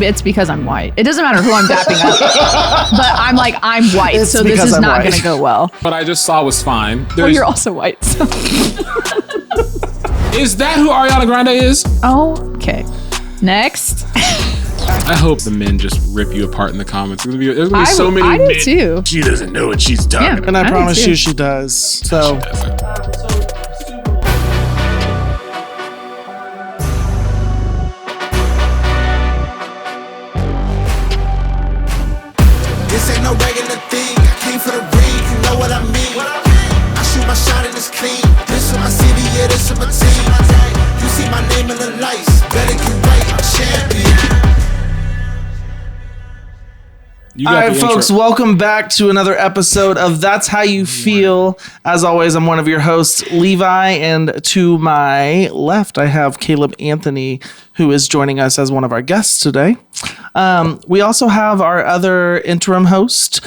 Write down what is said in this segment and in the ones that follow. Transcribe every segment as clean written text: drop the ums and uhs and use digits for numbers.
it's because I'm white. It doesn't matter who I'm dapping up, but I'm white, so this is not going to go well. What I just saw was fine. Well, you're also white. So. Is that who Ariana Grande is? Okay. Next. I hope the men just rip you apart in the comments. There's gonna be so many men. I do too. She doesn't know what she's talking about. And I promise you she does. So. This ain't no regular thing. I came for the ring, you know what I mean. I shoot my shot and it's clean. This is my city, yeah, this is my team. You see my name in the lights. Better get right, I'm champion. All right, folks, welcome back to another episode of That's How You Feel. As always, I'm one of your hosts, Levi, and to my left, I have Caleb Anthony, who is joining us as one of our guests today. We also have our other interim host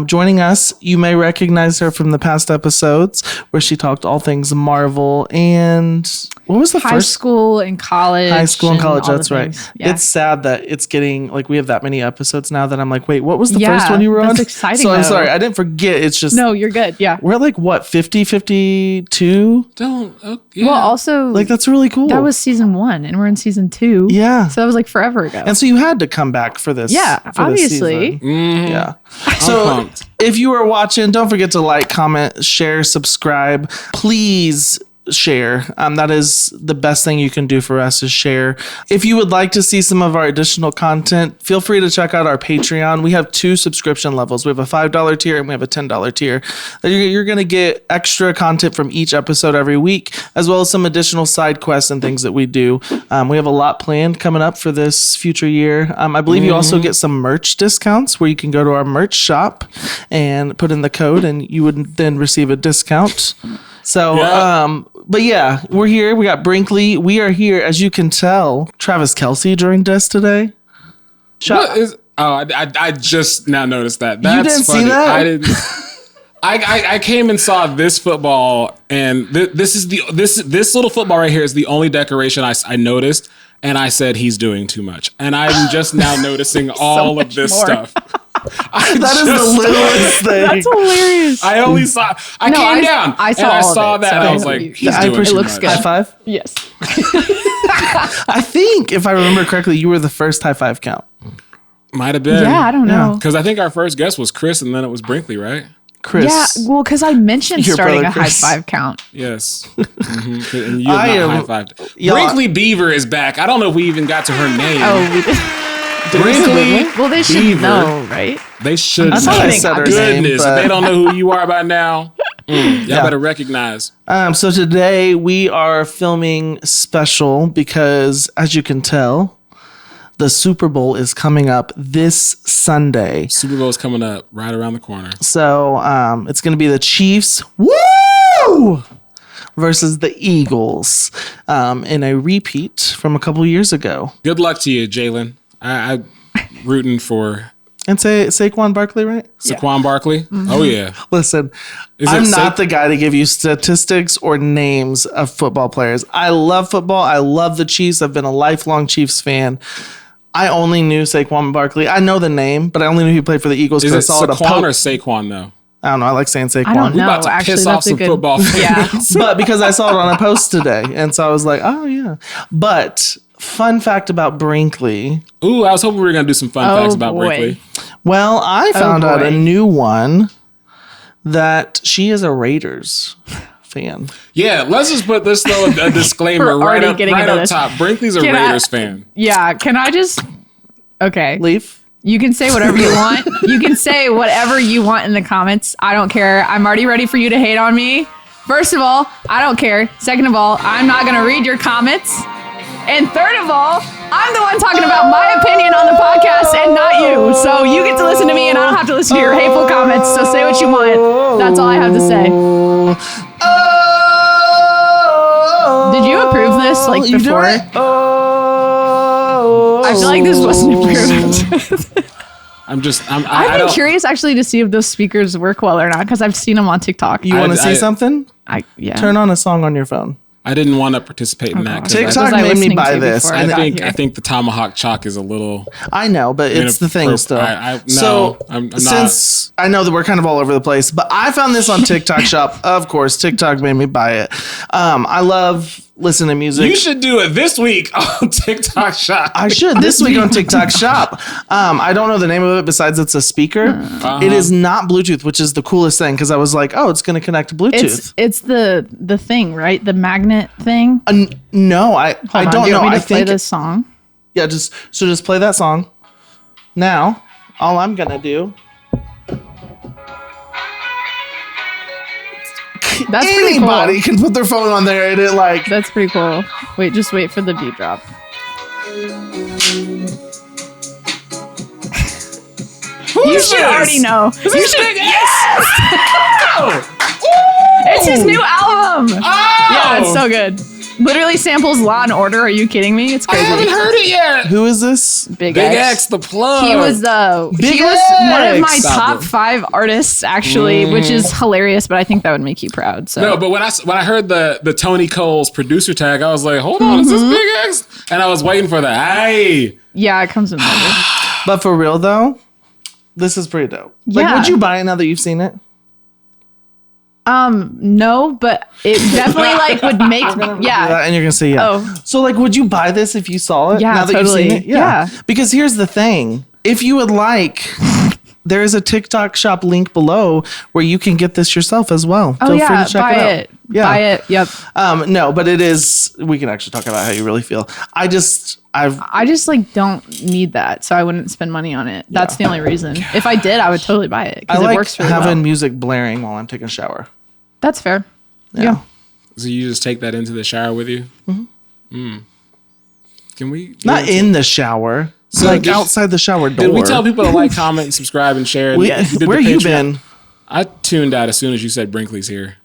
joining us. You may recognize her from the past episodes where she talked all things Marvel and what was the high school and college. High school and college, that's right. Yeah. It's sad that it's getting, we have that many episodes now that I'm like, wait, what was the first one you were on? That's exciting. So I'm sorry, I didn't forget. It's just... No, you're good, yeah. We're at 50, 52? Yeah. Well, also... that's really cool. That was season 1, and we're in season 2. Yeah. So that was forever ago. And so you had to come back for this. Yeah, obviously. Yeah. So if you are watching, don't forget to like, comment, share, subscribe. Please share. That is the best thing you can do for us is share. If you would like to see some of our additional content, feel free to check out our Patreon. We have 2 subscription levels. We have a $5 tier and we have a $10 tier. You're going to get extra content from each episode every week, as well as some additional side quests and things that we do. We have a lot planned coming up for this future year. I believe you also get some merch discounts where you can go to our merch shop and put in the code and you would then receive a discount. So, but yeah, we're here. We got Brinkley. We are here, as you can tell. Travis Kelce joined us today. I just now noticed that. That's you didn't funny. see that? I didn't. I came and saw this football, and this little football right here is the only decoration I noticed, and I said he's doing too much, and I'm just now noticing all of this stuff. That is the littlest thing. That's hilarious. I only saw. I came down. I saw and I all saw of it, that. so And I was like, he's doing it too looks much. good. High five? Yes. I think, if I remember correctly, you were the first high five count. Might have been. Yeah, I don't know. Because I think our first guest was Chris, and then it was Brinkley, right? Chris. Yeah, well, because I mentioned Your starting brother a Chris. high five count. Yes. And you have not high-fived. Y'all- Beever is back. I don't know if we even got to her name. Oh, we did. Brinkley. Well, they should Beever. know, right? They should That's know. all I said her name, Goodness, but- if they don't know who you are by now, y'all better recognize. So today we are filming special because, as you can tell, the Super Bowl is coming up this Sunday. Super Bowl is coming up right around the corner. So it's going to be the Chiefs, woo, versus the Eagles in a repeat from a couple years ago. Good luck to you, Jalen. I'm rooting for And say Saquon Barkley, right? Saquon Barkley. Mm-hmm. Oh, yeah. Listen, I'm not the guy to give you statistics or names of football players. I love football. I love the Chiefs. I've been a lifelong Chiefs fan. I only knew Saquon Barkley. I know the name, but I only knew he played for the Eagles because I saw it. Saquon or Saquon, though? I don't know. I like saying Saquon. I don't We're know. about to Actually, piss that's off some a good football fans. Yeah. But because I saw it on a post today, and so I was like, oh, yeah. But fun fact about Brinkley. Ooh, I was hoping we were going to do some fun facts about Brinkley. Well, I found out a new one that she is a Raiders fan. Yeah, let's just put this little disclaimer right up top. Brinkley's a Raiders fan. Yeah, can I just... Okay. Leaf? You can say whatever you want. You can say whatever you want in the comments. I don't care. I'm already ready for you to hate on me. First of all, I don't care. Second of all, I'm not going to read your comments. And third of all, I'm the one talking about my opinion on the podcast and not you. So you get to listen to me and I don't have to listen to your hateful comments. So say what you want. That's all I have to say. Did you approve this before? I feel like this wasn't approved. I've been curious actually to see if those speakers work well or not because I've seen them on TikTok. You want to see something? Yeah. Turn on a song on your phone. I didn't want to participate in that. gosh. TikTok Was I made me listening buy to this. before And got I here? think the tomahawk chalk is a little. I know, but it's the thing still. I'm not. Since I know that we're kind of all over the place, but I found this on TikTok Shop. Of course, TikTok made me buy it. I love listening to music. You should do it this week on TikTok Shop. I should this week on TikTok Shop. I don't know the name of it besides it's a speaker. It is not Bluetooth, which is the coolest thing because I was like, oh, it's going to connect to Bluetooth. It's the thing, right? The magnet thing. No, I Hold on, don't do you know. want me I to play think this song. yeah, just play that song. Now, all I'm gonna do. That's pretty Anybody cool. can put their phone on there and it like. That's pretty cool. Just wait for the beat drop. You should already know. You should. Yes! It's his new album. Oh! Yeah, it's so good. Literally samples Law and Order. Are you kidding me? It's I crazy. haven't heard it yet. Who is this? Big Big X. X, the plug. He was Big one of my X. top 5 artists, actually, which is hilarious. But I think that would make you proud. So No, but when I heard the Tony Cole's producer tag, I was like, hold on, is this Big X? And I was waiting for that. Hey, yeah, it comes in later. But for real though, this is pretty dope. Like, Yeah. would you buy it now that you've seen it? No, but it definitely would make yeah. And you're gonna say yeah. Oh. So like, would you buy this if you saw it? Yeah, now that totally. you've seen it? Yeah. Because here's the thing: if you would like, there is a TikTok Shop link below where you can get this yourself as well. Oh Feel yeah, free to check buy it out. it. Buy it. Yep. No, but it is. We can actually talk about how you really feel. I just don't need that, so I wouldn't spend money on it. That's the only reason. If I did, I would totally buy it I because like it works really having well. music blaring while I'm taking a shower. That's fair. Yeah. so you just take that into the shower with you? Mm-hmm. Can we Not in the shower. So like did- outside the shower door. Did we tell people to like, comment, and subscribe, and share? Yes. did Where the you Patreon. been? I tuned out as soon as you said Brinkley's here.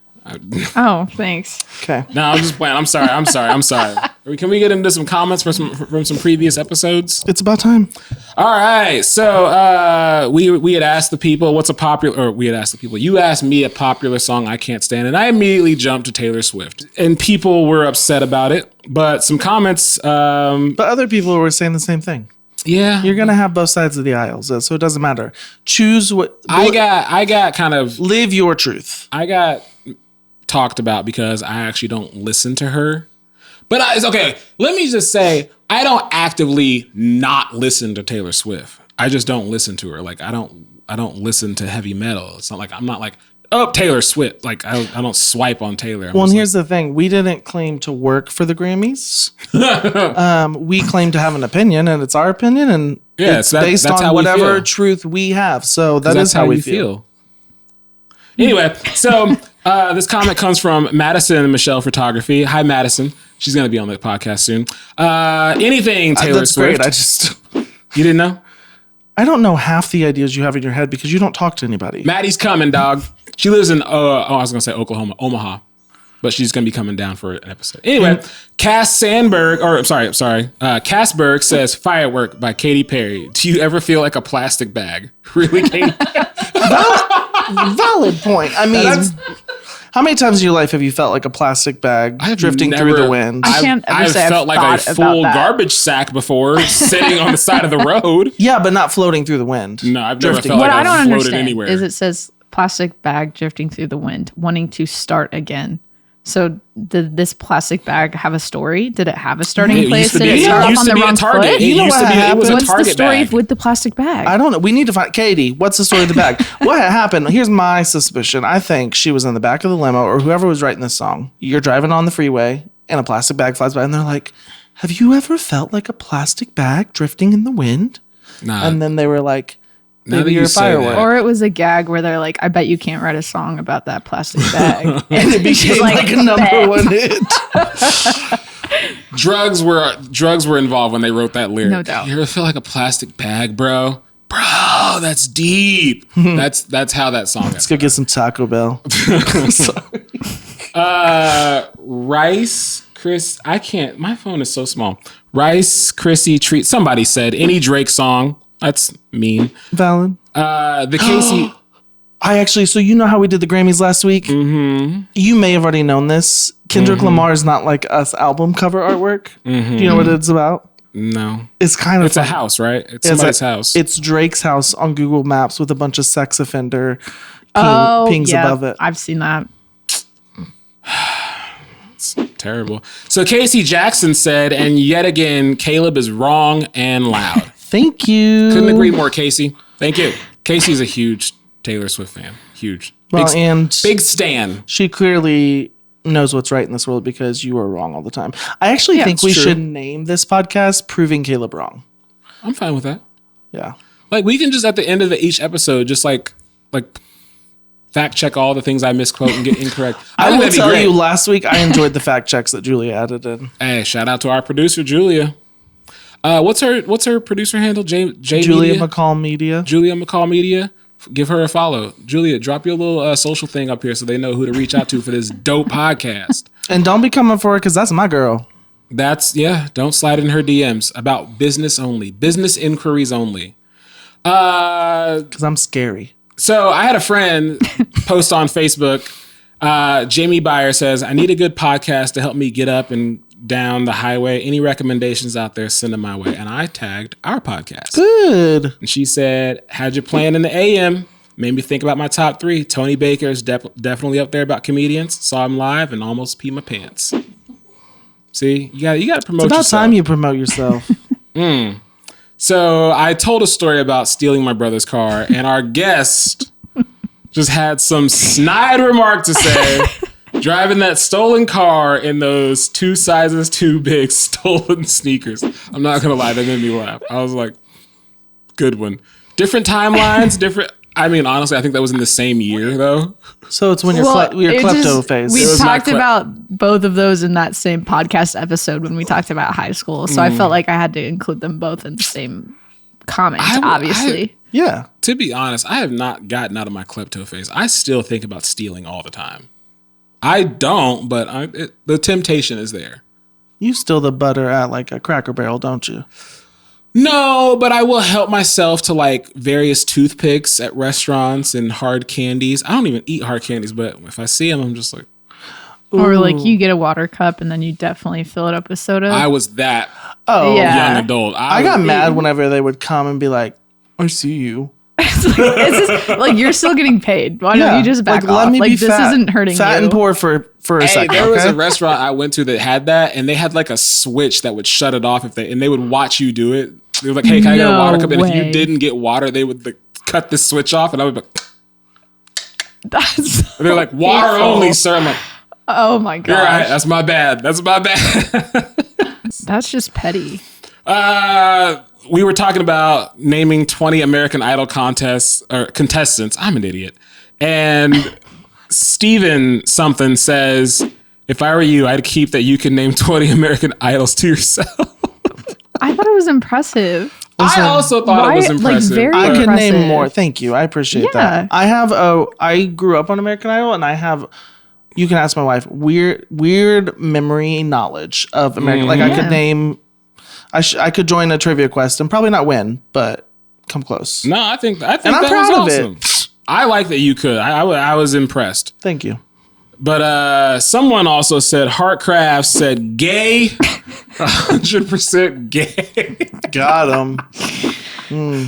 Oh, thanks. Okay. No, I'm just playing. I'm sorry. Can we get into some comments from some previous episodes? It's about time. All right. So we had asked the people you asked me a popular song I can't stand, and I immediately jumped to Taylor Swift. And people were upset about it. But some comments But other people were saying the same thing. yeah. You're gonna have both sides of the aisles, so it doesn't matter. Choose what. I got kind of Live your truth. I got talked about because I actually don't listen to her. But it's okay. Let me just say, I don't actively not listen to Taylor Swift. I just don't listen to her. Like I don't listen to heavy metal. It's not like I'm not like, oh, Taylor Swift. Like I don't swipe on Taylor. Well, and here's the thing: we didn't claim to work for the Grammys. We claim to have an opinion, and it's our opinion, and Yeah, it's so based that's on how we whatever feel. truth we have. So that that's is how we feel. Anyway, so this comment comes from Madison and Michelle Photography. Hi, Madison. She's going to be on the podcast soon. Anything Taylor That's Swift. great. You didn't know? I don't know half the ideas you have in your head because you don't talk to anybody. Maddie's coming, dog. She lives in, I was going to say Omaha. But she's going to be coming down for an episode. Anyway, Casberg says Firework by Katy Perry. Do you ever feel like a plastic bag? Really, Katy? Valid point. I mean, how many times in your life have you felt like a plastic bag drifting through the wind? I can't ever I've say I've felt like a thought full about that. garbage sack before sitting on the side of the road. Yeah, but not floating through the wind. No, I've never Drifting. felt What like I I've don't floated understand anywhere. is it says plastic bag drifting through the wind, wanting to start again. So did this plastic bag have a story? Did it have a starting It place? used to Did be- it start it off used on to the be a wrong Target. foot? It You know used to what be. It was a What's the Target story bag. with the plastic bag? I don't know. We need to find Katie. What's the story of the bag? What happened? Here's my suspicion. I think she was in the back of the limo, or whoever was writing this song. You're driving on the freeway, and a plastic bag flies by, and they're like, "Have you ever felt like a plastic bag drifting in the wind?" Nah, And then they were like, Now that "Maybe you you're a say firework." that. Or it was a gag where they're like, I bet you can't write a song about that plastic bag. And it became like a number "Bet." one hit. drugs were involved when they wrote that lyric. No doubt. You ever feel like a plastic bag, bro? Bro, that's deep. that's how that song Let's is. go get some Taco Bell. Rice, Chris, I can't. My phone is so small. Rice, Chrissy, Treat. Somebody said any Drake song. That's mean. Valid. The Casey. So you know how we did the Grammys last week? Mm-hmm. You may have already known this. Kendrick Lamar is not like us album cover artwork. Mm-hmm. Do you know what it's about? No. It's kind of It's a house, right? It's somebody's house. It's Drake's house on Google Maps with a bunch of sex offender pings above it. I've seen that. It's terrible. So Casey Jackson said, and yet again, Caleb is wrong and loud. Thank you. Couldn't agree more, Casey. Thank you. Casey's a huge Taylor Swift fan. Huge. Well, big stan. She clearly knows what's right in this world because you are wrong all the time. I actually think we should name this podcast Proving Caleb Wrong. I'm fine with that. Yeah. Like, we can just at the end of each episode, just like fact check all the things I misquote and get incorrect. I will tell you, last week I enjoyed the fact checks that Julia added in. Hey, shout out to our producer, Julia. What's her producer handle? Julia McCall Media. Julia McCall Media. Give her a follow. Julia, drop your little social thing up here so they know who to reach out to for this dope podcast. And don't be coming for her because that's my girl. Don't slide in her DMs about business only. Business inquiries only. Because I'm scary. So I had a friend post on Facebook. Jamie Byer says, I need a good podcast to help me get up and down the highway. Any recommendations out there, send them my way. And I tagged our podcast. Good. And she said, had you playing in the AM? Made me think about my top 3. Tony Baker is definitely up there about comedians. Saw him live and almost peed my pants. See, you got to promote yourself. It's about time you promote yourself. So I told a story about stealing my brother's car, and our guest just had some snide remark to say. Driving that stolen car in those 2 sizes too big stolen sneakers. I'm not going to lie, that made me laugh. I was like, good one. Different timelines, different. I mean, honestly, I think that was in the same year, though. So it's when your klepto phase. We talked about both of those in that same podcast episode when we talked about high school. So I felt like I had to include them both in the same comment, obviously. Yeah. To be honest, I have not gotten out of my klepto phase. I still think about stealing all the time. I don't, but the temptation is there. You steal the butter at like a Cracker Barrel, don't you? No, but I will help myself to like various toothpicks at restaurants and hard candies. I don't even eat hard candies, but if I see them, I'm just like... Or like you get a water cup and then you definitely fill it up with soda. I was that yeah. young adult. I got mad whenever they would come and be like, I see you. It's like you're still getting paid. Why don't you just back off? Let me be this fat, isn't hurting fat you. and poor for a second. There was a restaurant I went to that had that, and they had like a switch that would shut it off and they would watch you do it. They were like, "Hey, can I get a water cup?" And if you didn't get water, they would cut the switch off, and I would be That's they're like, "Water only, sir." I'm like, oh my god, you're right. That's my bad. That's just petty. We were talking about naming 20 American Idol contestants. I'm an idiot. And Steven something says, if I were you, I'd keep that you can name 20 American Idols to yourself. I thought it was impressive. I also thought it was impressive. Very I impressive. can name more. Thank you. I appreciate that. I grew up on American Idol, and you can ask my wife, weird memory knowledge of American. Like I could name... I could join a trivia quest and probably not win, but come close. No, I think and that I'm was proud awesome. of it. I like that you could. I was impressed. Thank you. But someone also said, Heartcraft said gay. 100% gay. Got him.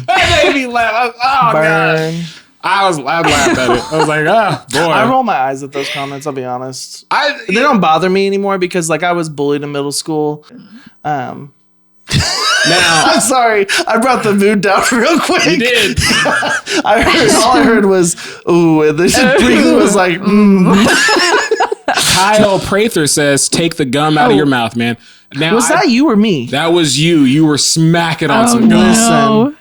That made me laugh. Oh, Burn. God. I laughed at it. I was like, oh, boy. I roll my eyes at those comments, I'll be honest. They Yeah. don't bother me anymore because like I was bullied in middle school. Now, I'm sorry. I brought the mood down real quick. you did. All I heard was, ooh, and then Brinkley was like, Kyle Prather says, take the gum out of your mouth, man. Now, was that you or me? That was you. You were smacking on some gum. Listen,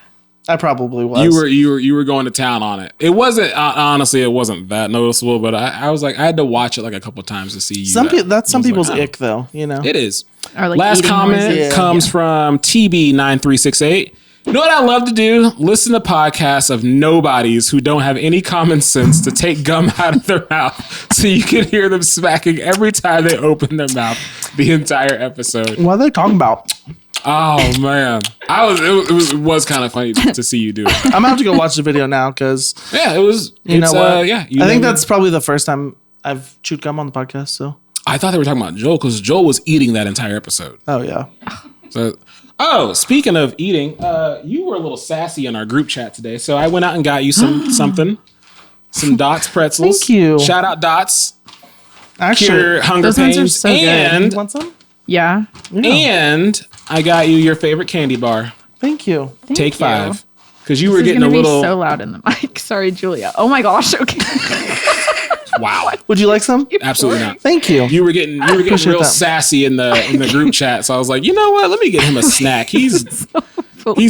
I probably was. You were going to town on it. It wasn't honestly, it wasn't that noticeable, but I was like, I had to watch it like a couple times to see you. That's some people's ick, though. You know, it is. Or like Last eating comment noises. comes from TB9368. You know what I love to do? Listen to podcasts of nobodies who don't have any common sense to take gum out of their mouth, so you can hear them smacking every time they open their mouth the entire episode. what are they talking about? Oh man, it was kind of funny to see you do it. I'm gonna have to go watch the video now because Yeah, it was. you know what? Yeah, I think that's probably the first time I've chewed gum on the podcast. So, I thought they were talking about Joel because Joel was eating that entire episode. oh yeah, So, speaking of eating, you were a little sassy in our group chat today, so I went out and got you some Dots pretzels. Thank you. Shout out Dots. actually, Cure hunger Those ones are pains, so good. and you want some? Yeah. and I got you your favorite candy bar. Thank you. Take you. 5 because you were This is getting a gonna little. be so loud in the mic. Sorry, Julia. Oh my gosh. Okay. Wow, Would you like some? absolutely not. Thank you. You were getting Appreciate real that. sassy in the group chat, so I was like, you know what? Let me get him a snack. He's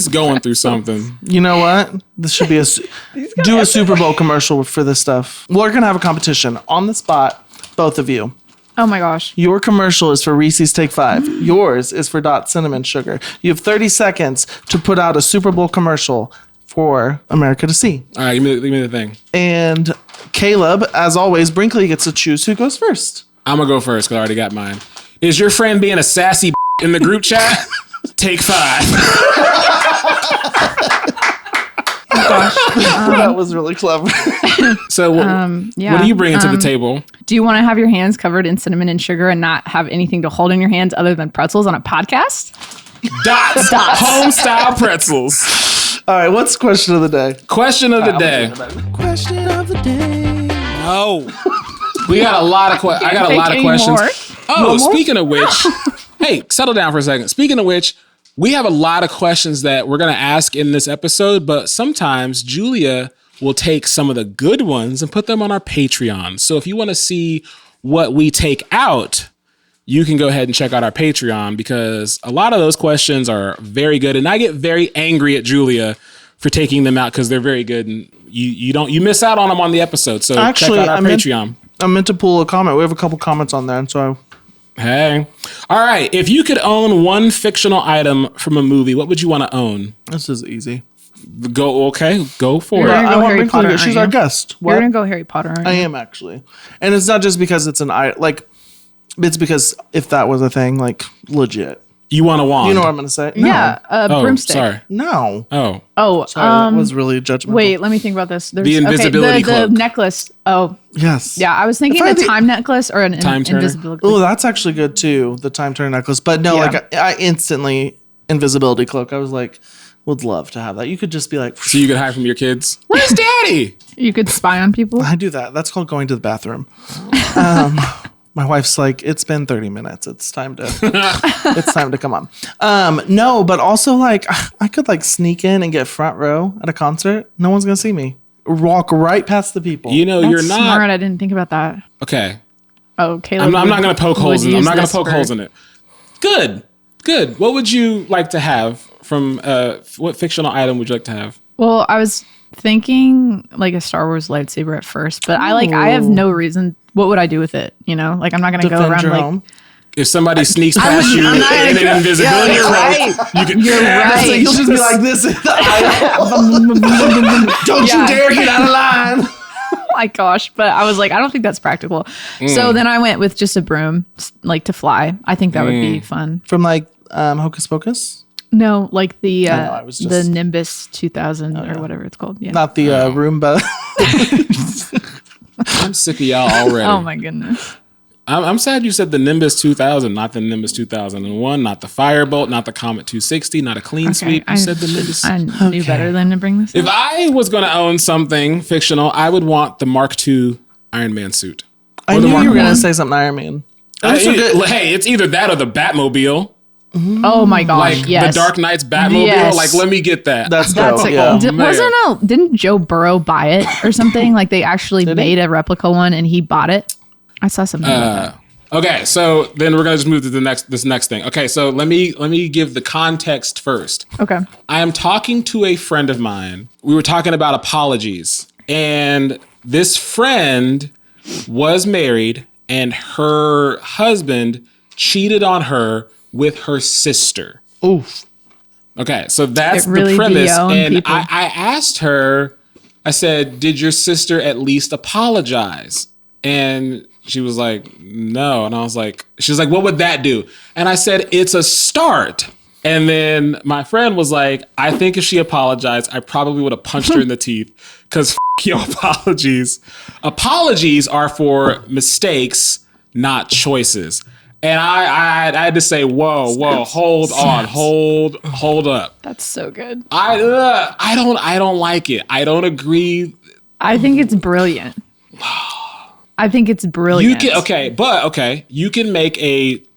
going through something. You know what? This should be a Super Bowl commercial for this stuff. We're gonna have a competition on the spot, both of you. Oh my gosh. Your commercial is for Reese's Take 5. Yours is for Dot Cinnamon Sugar. You have 30 seconds to put out a Super Bowl commercial for America to see. All right, give me the thing. And Caleb, as always, Brinkley gets to choose who goes first. I'm gonna go first because I already got mine. Is your friend being a sassy in the group chat? Take 5. That was really clever. So what Yeah. are you bringing to the table? Do you want to have your hands covered in cinnamon and sugar and not have anything to hold in your hands other than pretzels on a podcast? Dots. Home style pretzels. All right, what's question of the day? Question of the day. Question of the day. Oh, we got a lot of I got a lot of Any questions. more? Oh, speaking of which, hey, settle down for a second. Speaking of which, we have a lot of questions that we're going to ask in this episode, but sometimes Julia will take some of the good ones and put them on our Patreon. So if you want to see what we take out, you can go ahead and check out our Patreon because a lot of those questions are very good. And I get very angry at Julia for taking them out because they're very good and you miss out on them on the episode. So Actually, check out our I meant- Patreon. I meant to pull a comment. We have a couple comments on there, and so Hey. All right. If you could own one fictional item from a movie, what would you want to own? this is easy. Go for You're it. gonna I go want Harry Brinkley Potter, to- She's aren't our you? guest. You're What? gonna go Harry Potter, aren't I you? am actually, and it's not just because it's like it's because if that was a thing, like legit. You want a wand? You know what I'm gonna say? No. Yeah, Oh, broomstick. sorry. No. Oh, Oh, Sorry, that was really judgmental. wait, let me think about this. There's, The invisibility the cloak. necklace. Oh, Yes. yeah, I was thinking If I a had the- time necklace or an Time turner? invisibility. Oh, that's actually good too. The time turner necklace, but no, Yeah. like I instantly invisibility cloak. I was like, would love to have that. You could just be like, so you could hide from your kids. Where's Daddy? You could spy on people. I do that. That's called going to the bathroom. My wife's like, it's been 30 minutes. It's time to it's time to come on. No, but also like I could like sneak in and get front row at a concert. No one's gonna see me. Walk right past the people. You know, That's you're not smart. I didn't think about that. okay. Oh, Caleb. I'm not going to poke would holes in. I'm use not going this to poke for- holes in it. Good. What would you like to have from? What fictional item would you like to have? Well, I was thinking like a Star Wars lightsaber at first, but I have no reason. What would I do with it? You know, like I'm not gonna go defend around your like. home. If somebody sneaks past you in an invisibility you're cloak, right. you could. You're right. So you'll just be like this. Don't Yeah. you dare get out of line. Oh my gosh, but I was like, I don't think that's practical. So then I went with just a broom, like to fly. I think that would be fun. From like Hocus Pocus, No, like the I was the just- Nimbus 2000 or whatever it's called. Yeah. not the Roomba. I'm sick of y'all already. Oh my goodness. I'm sad you said the Nimbus 2000, not the Nimbus 2001, not the Firebolt, not the Comet 260, not a clean sweep. You said the Nimbus. I knew better than to bring this If up. I was going to own something fictional, I would want the Mark II Iron Man suit. I Or the knew Mark you were I. gonna say something Iron Man. That's a good- Hey, it's either that or the Batmobile. Oh my gosh, Like yes. the Dark Knight's Batmobile. Yes. Like, let me get that. That's That's dope. it. Yeah. man. Didn't Joe Burrow buy it or something? Like they actually made a replica one and he bought it. I saw something about that. Okay, so then we're gonna just move to this next thing. Okay, so let me give the context first. Okay. I am talking to a friend of mine. We were talking about apologies, and this friend was married, and her husband cheated on her with her sister. Oof. Okay, so that's It really the premise. de-owned And people. I asked her, I said, did your sister at least apologize? And she was like, no. And I was like, she was like, what would that do? And I said, it's a start. And then my friend was like, I think if she apologized, I probably would have punched her in the teeth because your apologies. Apologies are for mistakes, not choices. And I had to say, whoa, hold up. That's so good. I don't like it. I don't agree. I think it's brilliant. I think it's brilliant.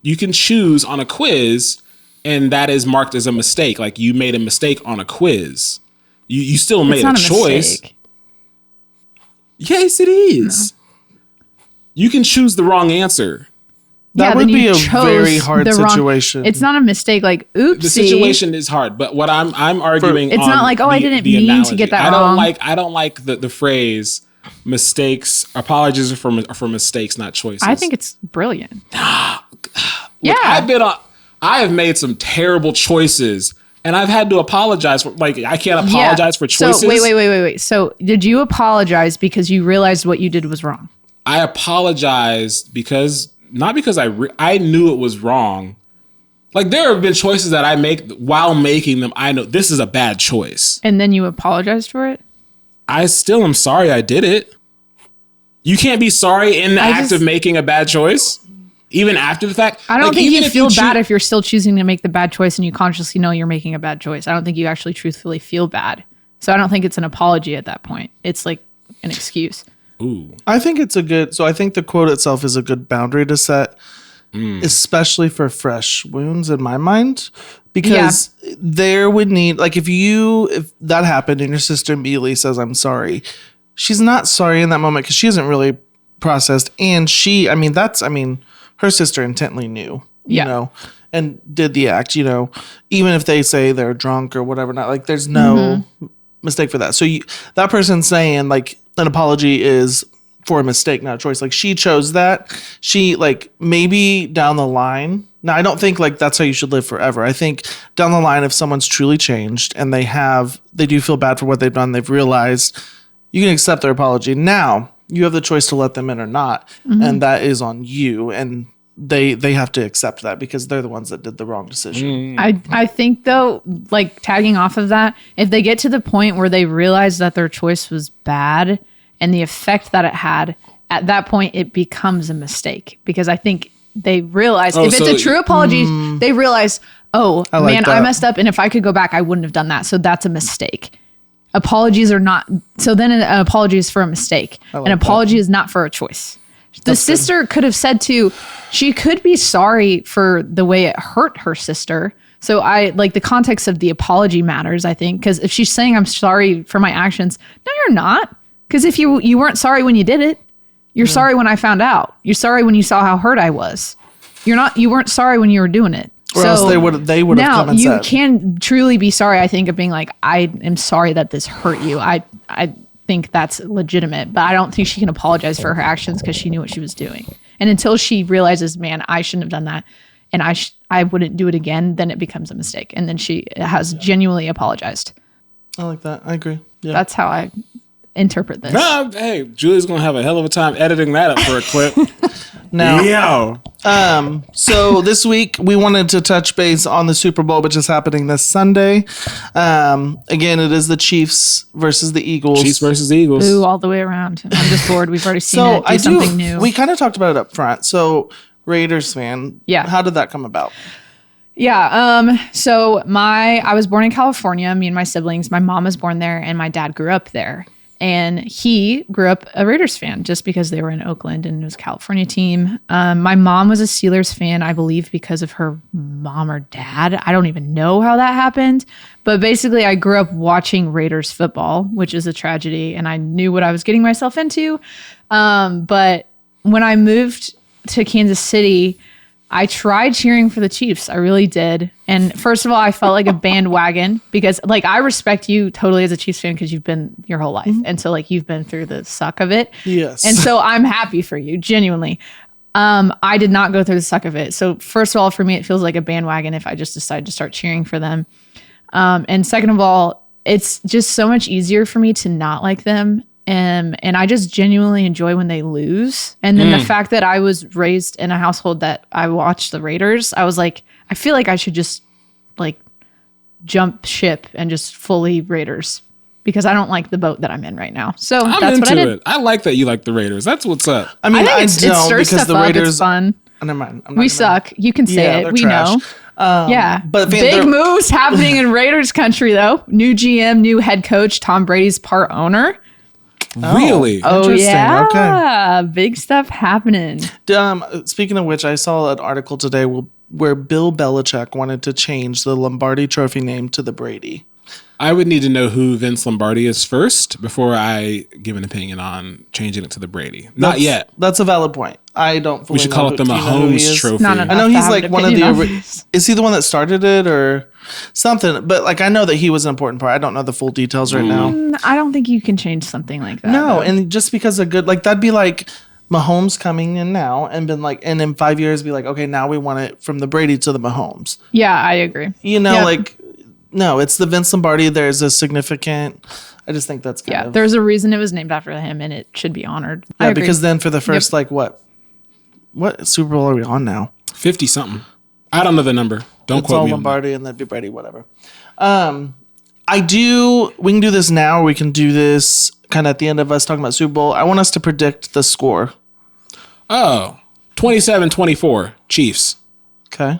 You can choose on a quiz, and that is marked as a mistake. Like you made a mistake on a quiz. You still made a choice. Mistake. Yes, it is. No. You can choose the wrong answer. That would be a very hard situation. It's not a mistake. Like, oopsie. The situation is hard, but what I'm arguing, it's not like, I didn't mean analogy. to get that wrong. I don't like the phrase mistakes. Apologies are for mistakes, not choices. I think it's brilliant. Look, I have made some terrible choices, and I've had to apologize for. Like, I can't apologize for choices. So wait. So did you apologize because you realized what you did was wrong? I apologized because. Not because I knew it was wrong. Like there have been choices that I make while making them. I know this is a bad choice. And then you apologized for it? I still am sorry I did it. You can't be sorry in the act of making a bad choice. Even after the fact. I don't think you feel bad if you're still choosing to make the bad choice and you consciously know you're making a bad choice. I don't think you actually truthfully feel bad. So I don't think it's an apology at that point. It's like an excuse. Ooh. I think it's I think the quote itself is a good boundary to set, especially for fresh wounds in my mind, because there would need, like if that happened and your sister immediately says, I'm sorry, she's not sorry in that moment because she hasn't really processed. And her sister intently knew, you know, and did the act, you know, even if they say they're drunk or whatever, not like there's no mistake for that. So that person saying like, an apology is for a mistake, not a choice. Like she chose that. She like maybe down the line. Now I don't think like that's how you should live forever. I think down the line, if someone's truly changed and they do feel bad for what they've done, they've realized, you can accept their apology. Now you have the choice to let them in or not. And that is on you. And they have to accept that because they're the ones that did the wrong decision. I think though, like tagging off of that, if they get to the point where they realize that their choice was bad and the effect that it had, at that point it becomes a mistake because I think they realize if it's a true apology, they realize, I messed up, and if I could go back, I wouldn't have done that. So that's a mistake. Apologies are not. So then an apology is for a mistake. An apology is not for a choice. The sister could have said she could be sorry for the way it hurt her sister. So I like the context of the apology matters, I think, because if she's saying I'm sorry for my actions, no, you're not. Because if you weren't sorry when you did it, you're sorry when I found out. You're sorry when you saw how hurt I was. You weren't sorry when you were doing it. Or else they would have come and said. Now you can truly be sorry, I think, of being like, I am sorry that this hurt you. I think that's legitimate, but I don't think she can apologize for her actions because she knew what she was doing. And until she realizes, man, I shouldn't have done that, and I wouldn't do it again, then it becomes a mistake. And then she has genuinely apologized. I like that. I agree. Yeah. That's how I interpret this. No, hey, Julie's gonna have a hell of a time editing that up for a clip. Now, so this week we wanted to touch base on the Super Bowl, which is happening this Sunday. Again, it is the Chiefs versus the Eagles. Chiefs versus Eagles. Boo all the way around. I'm just bored. We've already seen it. Something new. We kind of talked about it up front. So, Raiders fan. Yeah. How did that come about? Yeah. So I was born in California. Me and my siblings. My mom was born there, and my dad grew up there. And he grew up a Raiders fan just because they were in Oakland and it was a California team. My mom was a Steelers fan, I believe, because of her mom or dad. I don't even know how that happened. But basically, I grew up watching Raiders football, which is a tragedy. And I knew what I was getting myself into. But when I moved to Kansas City, I tried cheering for the Chiefs. I really did. And first of all, I felt like a bandwagon because like I respect you totally as a Chiefs fan because you've been your whole life. And so like you've been through the suck of it. Yes. And so I'm happy for you, genuinely. I did not go through the suck of it. So first of all, for me, it feels like a bandwagon if I just decide to start cheering for them. And second of all, it's just so much easier for me to not like them. And I just genuinely enjoy when they lose. And then the fact that I was raised in a household that I watched the Raiders, I was like, I feel like I should just like jump ship and just fully Raiders because I don't like the boat that I'm in right now. So I'm that's what I into did. it. I like that you like the Raiders. That's what's up. I mean, I I think it don't stirs because stuff the up. Raiders. It's fun. Never mind. I'm not We gonna- suck. You can say Yeah, it. they're We trash. know. Yeah. but Big they're- moves happening in Raiders country, though. New GM, new head coach. Tom Brady's part owner. Really? Oh, Interesting. yeah. Big stuff happening. Speaking of which, I saw an article today where Bill Belichick wanted to change the Lombardi Trophy name to the Brady. I would need to know who Vince Lombardi is first before I give an opinion on changing it to the Brady. Not yet. That's a valid point. I don't. We should call it the do you know who he Mahomes is? Trophy. Not I enough know to he's have like an one of opinion the. on. Is he the one that started it or something? But like I know that he was an important part. I don't know the full details right now. I don't think you can change something like that. No, though. and just because of good, like that'd be like Mahomes coming in now and been like, and in 5 years be like, okay, now we want it from the Brady to the Mahomes. Yeah, I agree. You know, Yep. like no, it's the Vince Lombardi. There's a significant. I just think that's kind Yeah, of there's a reason it was named after him, and it should be honored. I yeah. agree. Because then for the first like what Super Bowl are we on now? 50 something. I don't know the number. Don't It's quote all me on that. Lombardi and then be Brady, whatever. I do. We can do this now, or we can do this kind of at the end of us talking about Super Bowl. I want us to predict the score. Oh, 27-24 Chiefs. Okay.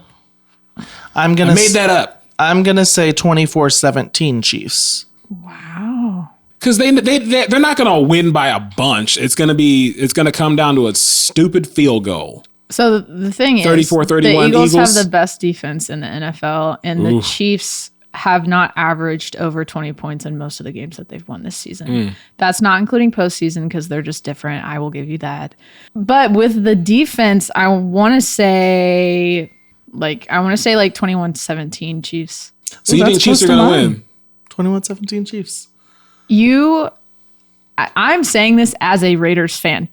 I'm gonna I made that up. I'm gonna say 24-17 Chiefs. Wow. Because they're not going to win by a bunch. It's going to come down to a stupid field goal. So the thing is, 34-31 the Eagles Eagles. have the best defense in the NFL, and the Chiefs have not averaged over 20 points in most of the games that they've won this season. That's not including postseason because they're just different. I will give you that. But with the defense, I want to say like 21-17 Chiefs. So you think Chiefs are going to win? 21-17 Chiefs. I'm saying this as a Raiders fan.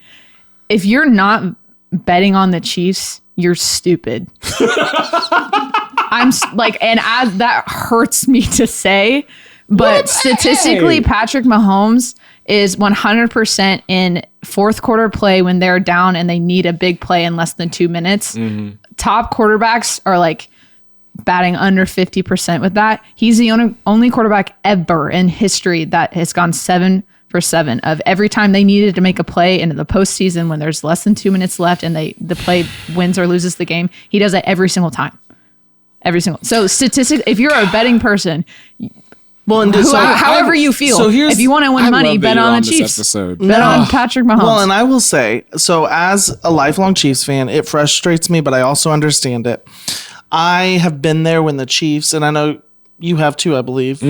If you're not betting on the Chiefs, you're stupid. That hurts me to say, but statistically, Patrick Mahomes is 100% in fourth quarter play when they're down and they need a big play in less than 2 minutes. Top quarterbacks are like batting under 50% with that. He's the only quarterback ever in history that has gone 7 for 7 of every time they needed to make a play into the postseason when there's less than 2 minutes left and the play wins or loses the game. He does it every single time. So statistic, if you're a betting person, Well, and however you feel, so here's- if you want to win I money, love that bet you're on the this Chiefs. episode. Bet on Patrick Mahomes. Well, and I will say, so as a lifelong Chiefs fan, it frustrates me, but I also understand it. I have been there when the Chiefs, and I know you have too, I believe,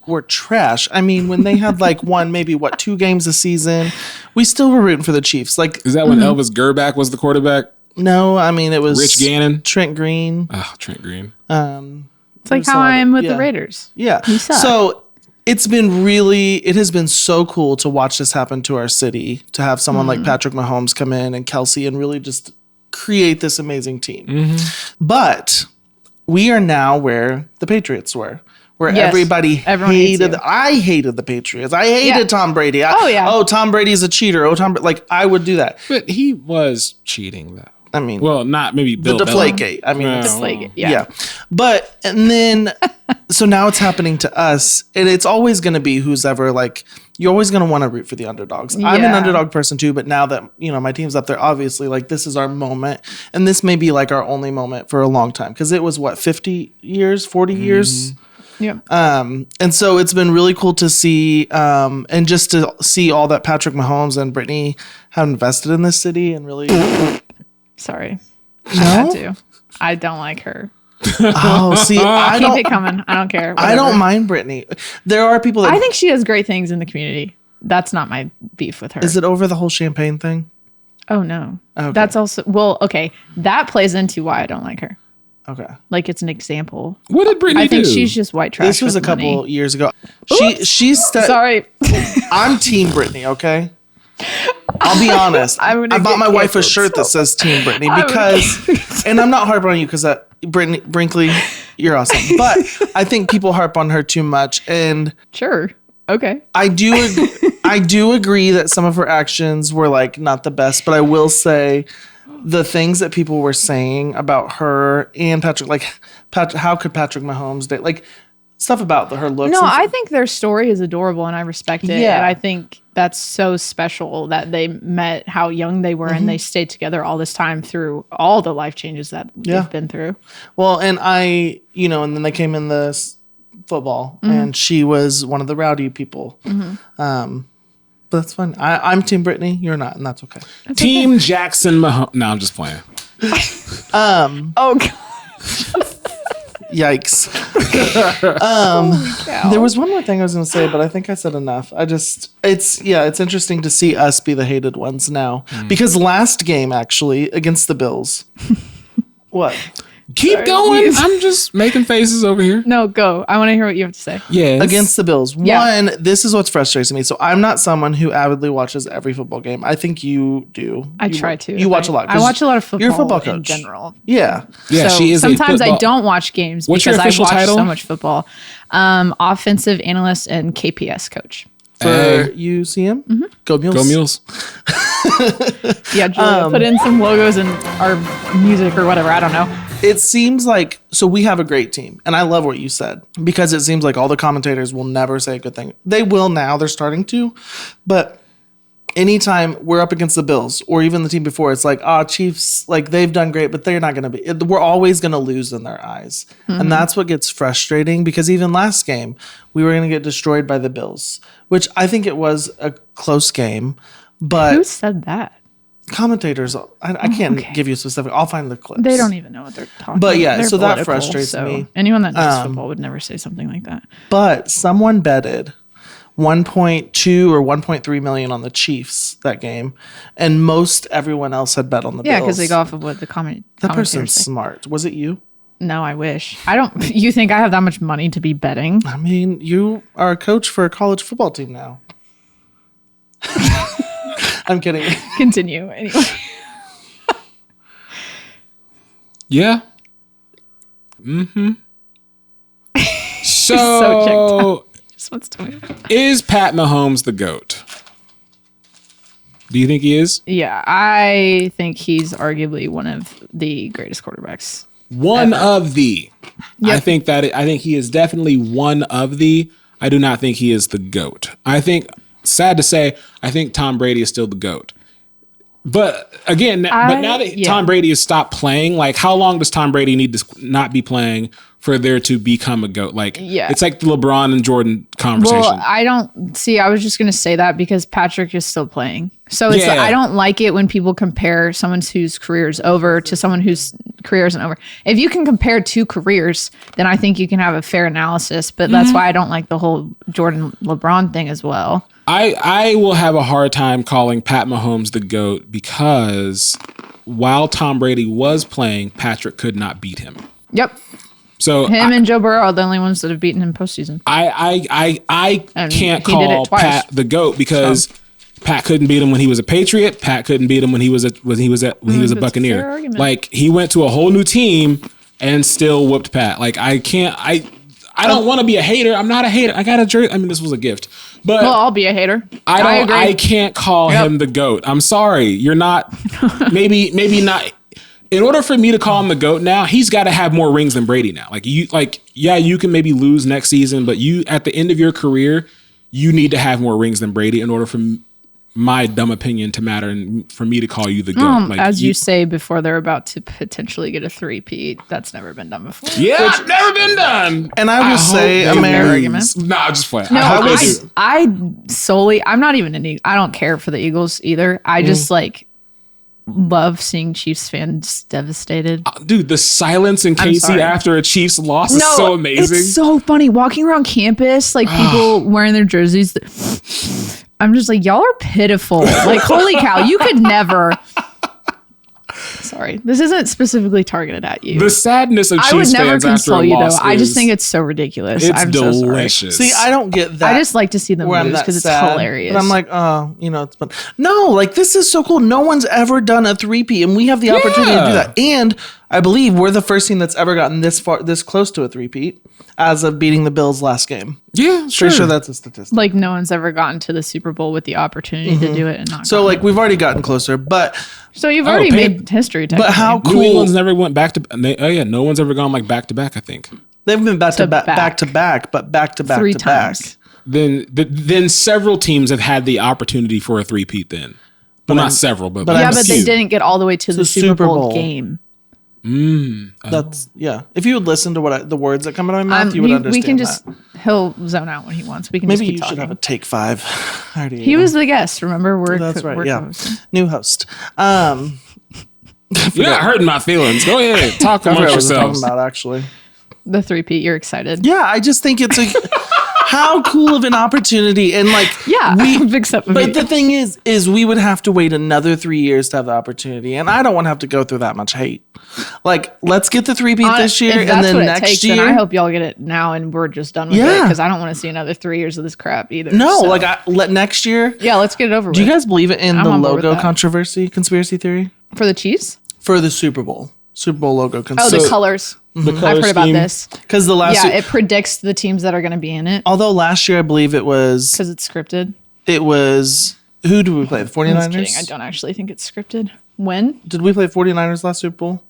were trash. I mean, when they had like maybe 2 games a season, we still were rooting for the Chiefs. Like, Is that when Elvis Gerback was the quarterback? no, I mean, it was Rich Gannon? Trent Green. Oh, Trent Green. It's like how solid. I am with Yeah. the Raiders. Yeah. suck. So it has been so cool to watch this happen to our city, to have someone like Patrick Mahomes come in and Kelsey and really just create this amazing team. But we are now where the Patriots were, where Yes. everyone Everyone hates hated. you. I hated the Patriots. I hated Yeah. Tom Brady. Oh, Tom Brady's a cheater. I would do that. But he was cheating, though. I mean, Well, not maybe Bill the Belichick. Deflategate. I mean, No. it's- Like, yeah. But and then so now it's happening to us, and it's always going to be who's ever like you're always going to want to root for the underdogs. I'm an Yeah. underdog person too, but now that my team's up there, obviously like this is our moment, and this may be like our only moment for a long time because it was 50 years, 40 years. Yeah. And so it's been really cool to see, and just to see all that Patrick Mahomes and Brittany have invested in this city and really. Sorry. I had to. I don't like her. Oh, see, I Keep don't. it coming. I don't care. I Whatever. don't mind Brittany. There are people that I think she does great things in the community. That's not my beef with her. Is it over the whole champagne thing? Oh no. Okay. That's also okay. That plays into why I don't like her. Okay. Like it's an example. What did Brittany I think do? she's just white trash. This was a with couple money. years ago. Sorry. I'm Team Brittany, okay? I'll be honest. I gonna bought get my wife a canceled, shirt that says Team Brittany because, and I'm not harping on you because Brinkley, you're awesome. But I think people harp on her too much, and Sure. Okay. I do agree that some of her actions were like not the best. But I will say the things that people were saying about her and Patrick, like how could Patrick Mahomes date, like stuff about her looks. No, I think their story is adorable and I respect it. Yeah. And I think that's so special that they met how young they were and they stayed together all this time through all the life changes that they've been through. Well, and and then they came in the football and she was one of the rowdy people. But that's fine. I'm Team Brittany. You're not, and that's okay. Team Jackson Mahomes. No, I'm just playing. Oh, God. Yikes. There was one more thing I was going to say, but I think I said enough. It's interesting to see us be the hated ones now. Because last game, actually, against the Bills. What? Keep going. I'm just making faces over here. No, go. I want to hear what you have to say. Yes. Against the Bills. Yeah. One, this is what's frustrating me. So I'm not someone who avidly watches every football game. I think you do. I try to. You watch a lot. I watch a lot of football. You're a football coach. In general. Yeah. Yeah, So she is. Sometimes I don't watch games What's your because I official watch title? so much football. Offensive analyst and KPS coach. For UCM? Go Mules. Go Mules. Yeah, Julia put in some logos and our music or whatever. I don't know. It seems like, so we have a great team. And I love what you said because it seems like all the commentators will never say a good thing. They will now. They're starting to. But anytime we're up against the Bills or even the team before, it's like, Chiefs, like they've done great, but they're not going to be. We're always going to lose in their eyes. And that's what gets frustrating because even last game, we were going to get destroyed by the Bills, which I think it was a close game. But Who said that? commentators, I can't give you a specific. I'll find the clips. They don't even know what they're talking But about. yeah, They're so that political, frustrates so me. Anyone that knows football would never say something like that. But someone betted 1.2 or 1.3 million on the Chiefs that game, and most everyone else had bet on the Yeah, Bills. because they go off of what the comment. That commentators person's say. smart. Was it you? No, I wish. I don't. You think I have that much money to be betting? I mean, you are a coach for a college football team now. I'm kidding. Continue anyway. Yeah. So, Just wants to move. is Pat Mahomes the GOAT? Do you think he is? Yeah, I think he's arguably one of the greatest quarterbacks. One of the. Yep. I think he is definitely one of the. I do not think he is the GOAT. I think, sad to say, I think Tom Brady is still the GOAT. But again, but now that Tom Brady has stopped playing, like how long does Tom Brady need to not be playing for there to become a GOAT? Like, it's like the LeBron and Jordan conversation. Well, I don't see. I was just going to say that because Patrick is still playing. So it's I don't like it when people compare someone whose career is over to someone whose career isn't over. If you can compare two careers, then I think you can have a fair analysis. But that's why I don't like the whole Jordan LeBron thing as well. I will have a hard time calling Pat Mahomes the GOAT because while Tom Brady was playing, Patrick could not beat him. Yep. So Him and Joe Burrow are the only ones that have beaten him postseason. I And can't he did it call twice. Pat the GOAT because Pat couldn't beat him when he was a Patriot. Pat couldn't beat him when he was a That's a Buccaneer. fair argument. Like he went to a whole new team and still whooped Pat. Like I don't want to be a hater. I'm not a hater. I got a jersey. I mean, this was a gift, but Well, I'll be a hater. I agree. I can't call him the GOAT. I'm sorry. You're not. Maybe not. In order for me to call him the GOAT now, he's got to have more rings than Brady now. You can maybe lose next season, but you at the end of your career, you need to have more rings than Brady in order for my dumb opinion to matter and for me to call you the GOAT. As you say before, they're about to potentially get a three-peat. That's never been done before. Yeah, it's never been done. And I will say, argument. Nah, just play. No, I I'm not even an Eagle. I don't care for the Eagles either. I just love seeing Chiefs fans devastated. dude, the silence in KC sorry. after a Chiefs loss is so amazing. It's so funny walking around campus, like people wearing their jerseys. I'm just like, y'all are pitiful. Like, holy cow, you could never. Sorry, this isn't specifically targeted at you. The sadness of I would Chiefs never fans after console a you though. loss I just is- think it's so ridiculous. it's I'm so sorry. delicious. See, I don't get that. I just like to see them where I'm lose that because it's sad, hilarious. But I'm like, it's fun. No, like this is so cool. No one's ever done a 3P, and we have the opportunity to do that. And I believe we're the first team that's ever gotten this close to a 3P as of beating the Bills last game. Yeah, sure. Pretty sure that's a statistic. like no one's ever gotten to the Super Bowl with the opportunity to do it and not. So like we've already gotten closer, but So you've already Peyton- made history. But how New cool. England's never went back to. No one's ever gone like back to back. I think. They've been back to back, back. back to back, but back to back 3 to times. back. Then several teams have had the opportunity for a three-peat. Then, well, not several, but Yeah, I'm but they few. didn't get all the way to the Super Bowl game. That's If you would listen to the words that come out of my mouth, you would understand. We can that. just he'll zone out when he wants. We can Maybe just keep you talking. should have a take 5. I already He was the guest. Remember, That's right. we're Yeah, co-hosting. new host. you're not hurting my feelings. Go ahead, talk I forgot amongst what I was talking yourselves. about actually. The 3-peat. You're excited. Yeah, I just think it's how cool of an opportunity, and like Yeah, except for me. But the thing is we would have to wait another 3 years to have the opportunity, and I don't want to have to go through that much hate. Like, let's get the 3-peat this year, If and that's then what it next takes, year. then I hope y'all get it now, and we're just done with it Yeah. because I don't want to see another 3 years of this crap either. No, so. like let next year. Yeah, let's get it over Do with. you guys believe it in I'm the on board with logo that. conspiracy theory For the Chiefs? for the Super Bowl logo? Oh, the colors. The color I've heard about scheme. this. Because the last Yeah, year, it predicts the teams that are going to be in it although last year I believe it was because it's scripted. who did we play? The I'm just 49ers? kidding. I don't actually think it's scripted. When? Did we play 49ers last Super Bowl?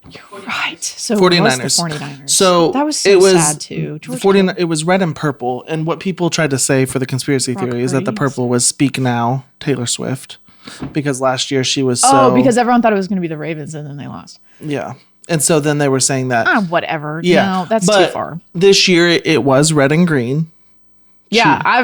Right. So 49ers. it was the 49ers. So that was so it was sad too. the 49 it was red and purple, and what people tried to say for the conspiracy theory is that the Purdy. purple was Speak Now, Taylor Swift, because last year she was Oh, because everyone thought it was going to be the Ravens and then they lost. yeah, and so then they were saying that Whatever. yeah, No, that's but too far. This year it was red and green. Yeah, I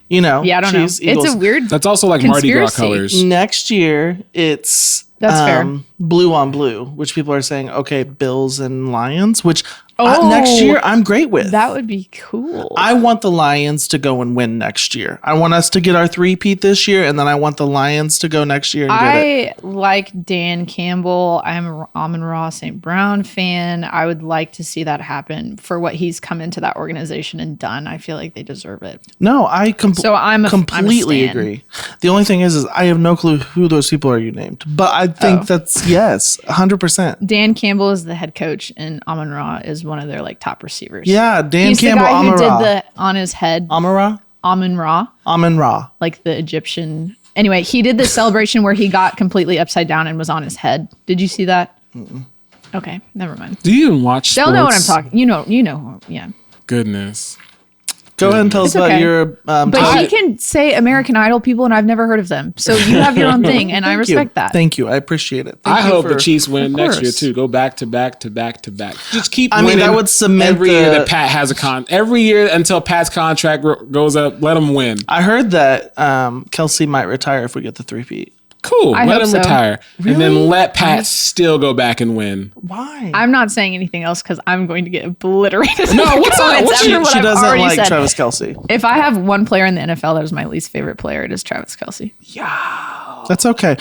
don't know. Chiefs, It's Eagles. a weird. That's also like Mardi Gras Conspiracy. colors. Next year it's That's fair. blue on blue, which people are saying okay, Bills and Lions, which Oh, next year I'm great with. That would be cool. I want the Lions to go and win next year. I want us to get our 3-peat this year, and then I want the Lions to go next year and get it. I like Dan Campbell. I'm a Amon-Ra St. Brown fan. I would like to see that happen for what he's come into that organization and done. I feel like they deserve it. No, I So I'm a completely stan. agree. The only thing is I have no clue who those people are you named, but I think that's yes, 100%. Dan Campbell is the head coach, and Amon-Ra is one of their like top receivers. Yeah, Dan he's Campbell, the guy who Amon-Ra. did the on his head Amon-Ra, Amon-Ra, Amon-Ra. like the Egyptian. Anyway, he did the celebration where he got completely upside down and was on his head. Did you see that? Okay, never mind. Do you even watch? They'll know what I'm sports? talking. You know. Yeah. Goodness. Go ahead and tell us It's about okay. your. But he can say American Idol people, and I've never heard of them. So you have your own thing, and I respect that. Thank you. I appreciate it. Thank I you hope for- the Chiefs win next year course. too. Go back to back to back to back. Just keep. I mean, winning that would cement every year the- that Pat has a every year until Pat's contract goes up. Let him win. I heard that Kelsey might retire if we get the 3-peat. Cool. I let hope him so. retire, and then let Pat still go back and win. Why? I'm not saying anything else because I'm going to get obliterated. No, what's up? What after she- what she I've doesn't already like said. Travis Kelsey. If I have one player in the NFL that is my least favorite player, it is Travis Kelsey. That's okay.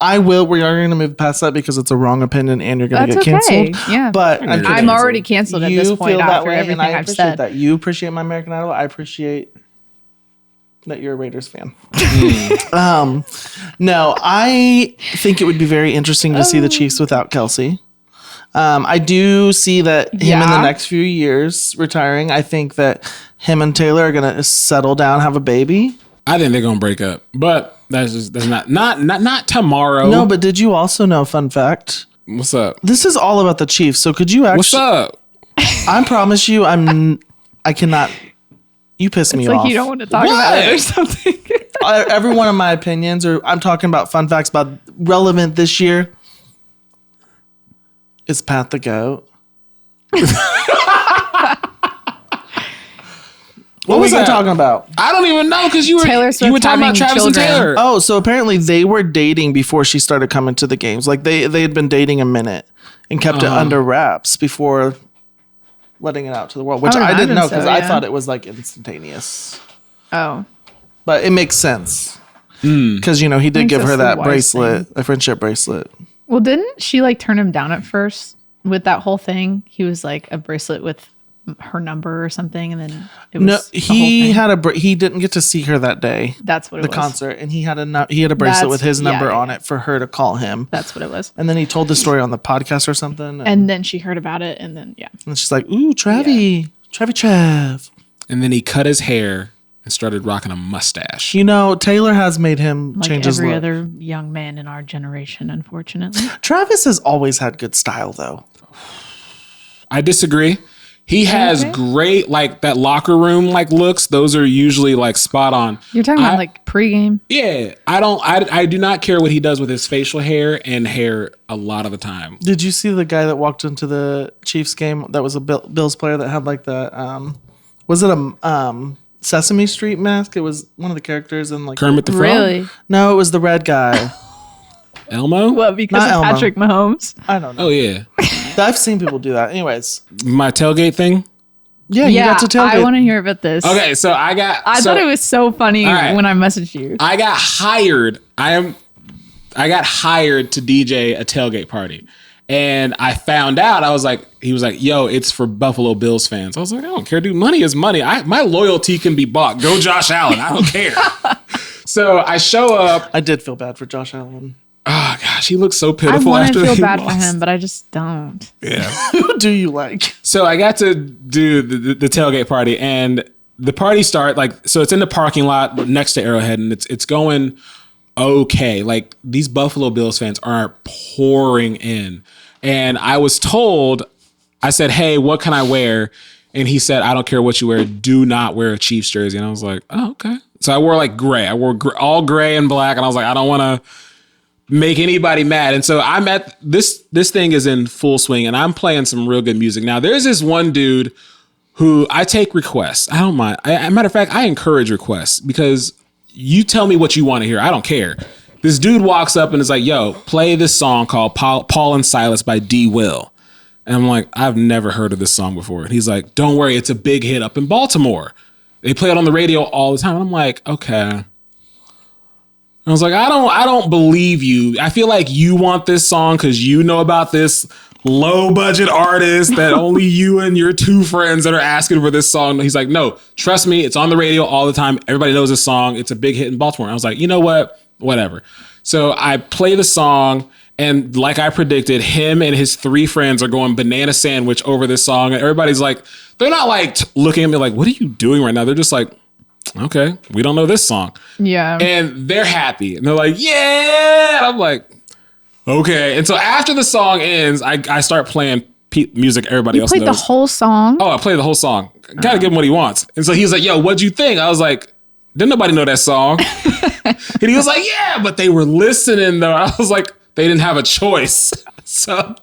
We are going to move past that because it's a wrong opinion and you're going to That's get okay. canceled. Yeah. But I'm I'm already canceled at this point after everything and I I've appreciate said. that. You appreciate my American Idol. I appreciate that you're a Raiders fan. No, I think it would be very interesting to see the Chiefs without Kelsey. I do see that him in the Yeah. next few years retiring. I think that him and Taylor are going to settle down, have a baby. I think they're gonna break up, but that's not tomorrow. No, but did you also know, fun fact, what's up? this is all about the Chiefs. So could you actually, What's up? I promise you, I cannot, you piss me It's like off. you don't want to talk about it or something. Every one of my opinions, or I'm talking about fun facts about relevant this year, is Pat the GOAT. What was I talking about? I don't even know because you were Taylor Swift talking about having Travis children. and Taylor. Oh, so apparently they were dating before she started coming to the games. Like they had been dating a minute and kept it under wraps before letting it out to the world, which I would I didn't imagine know because so, I yeah. thought it was like instantaneous. Oh. But it makes sense because he did think give her that's the that wise bracelet, a friendship bracelet. Well, didn't she like turn him down at first with that whole thing? He was like a bracelet with her number or something, and then it was No, the whole he thing. had he didn't get to see her that day. That's what it The was. concert, and he had a bracelet That's- with his number yeah, on yeah. it for her to call him. That's what it was. And then he told the story on the podcast or something, and And then she heard about it, and then yeah. she's like, "Ooh, Travi, Trav." And then he cut his hair and started rocking a mustache. You know, Taylor has made him Like change his every look. other young man in our generation, unfortunately. Travis has always had good style, though. I disagree. He has great, like, that locker room like looks. Those are usually like spot on. You're talking about like pregame. Yeah, I do not care what he does with his facial hair and hair a lot of the time. Did you see the guy that walked into the Chiefs game that was a Bills player that had like the, was it a Sesame Street mask? It was one of the characters in like Kermit the Frog? Really? No, it was the red guy. Elmo? What, because Not of Elmo. Patrick Mahomes? I don't know. Oh, yeah. I've seen people do that. Anyways, My tailgate thing? yeah, you got to tailgate. I want to hear about this. Okay, so I thought it was so funny right. when I messaged you. I got hired. I got hired to DJ a tailgate party. And I found out, he was like, yo, it's for Buffalo Bills fans. I was like, I don't care, dude. Money is money. My loyalty can be bought. Go Josh Allen. I don't care. So I show up. I did feel bad for Josh Allen. Oh, gosh, he looks so I pitiful want after to feel he bad lost. for him, but I just don't. Yeah. Who do you like? So I got to do the tailgate party, and the party so it's in the parking lot next to Arrowhead, and it's going okay. Like, these Buffalo Bills fans are pouring in. And I was told, I said, hey, what can I wear? And he said, I don't care what you wear. Do not wear a Chiefs jersey. And I was like, oh, okay. So I wore like gray. I wore all gray and black. And I was like, I don't want to make anybody mad. And so I'm at this thing is in full swing, and I'm playing some real good music. Now, there's this one dude who I take requests. I don't mind. Matter of fact, I encourage requests because you tell me what you want to hear. I don't care. This dude walks up and is like, yo, play this song called Paul and Silas by D. Will. And I'm like, I've never heard of this song before. And he's like, don't worry, it's a big hit up in Baltimore. They play it on the radio all the time. And I'm like, okay. I was like, I don't believe you. I feel like you want this song because you know about this low budget artist that only you and your two friends that are asking for this song. He's like, no, trust me. It's on the radio all the time. Everybody knows this song. It's a big hit in Baltimore. And I was like, you know what? Whatever. So I play the song, and like I predicted, him and his three friends are going banana sandwich over this song. And everybody's like, they're not like looking at me like, what are you doing right now? They're just like, okay, we don't know this song. Yeah. And they're happy. And they're like, yeah. And I'm like, okay. And so after the song ends, I start playing music everybody else knows. You played the whole song? Oh, I played the whole song. Gotta give him what he wants. And so he was like, yo, what'd you think? I was like, didn't nobody know that song? And he was like, yeah, but they were listening though. I was like, they didn't have a choice. So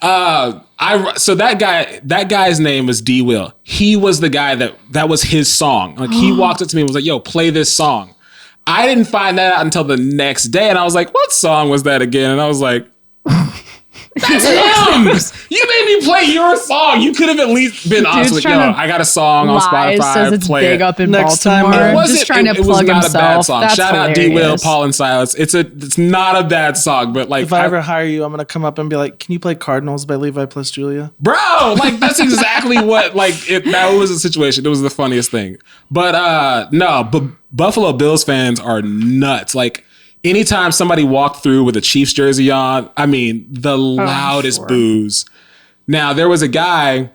that guy's name was D. Will. He was the guy that was his song. Like, he walked up to me and was like, yo, play this song. I didn't find that out until the next day. And I was like, what song was that again? And I was like, that's him. You made me play your song. You could have at least been honest with, yo, I got a song on Spotify. Says it's play big it. up in Next Baltimore. time, Just trying to plug not himself. a bad song. That's Shout out D. Will, hilarious. Paul and Silas. It's not a bad song, but like, If I ever hire you, I'm gonna come up and be like, "Can you play Cardinals by Levi plus Julia?" bro, like, that's exactly what, like, that was the situation. It was the funniest thing. But Buffalo Bills fans are nuts. Like, anytime somebody walked through with a Chiefs jersey on, I mean, the loudest sure. boos. Now, there was a guy,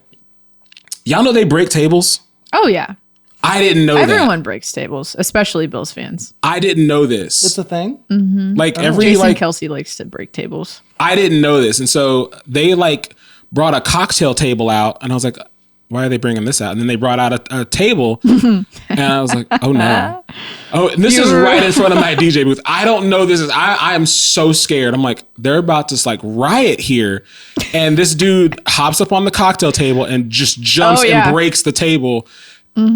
y'all know they break tables? Oh, yeah. I didn't know that. Everyone breaks tables, especially Bills fans. I didn't know this. It's a thing. Like, Jason Kelsey likes to break tables. I didn't know this. And so they like brought a cocktail table out, and I was like, why are they bringing this out? And then they brought out a table, and I was like, oh no. Oh, and this is right in front of my DJ booth. I don't know this is, I am so scared. I'm like, they're about to like riot here. And this dude hops up on the cocktail table and just jumps and breaks the table.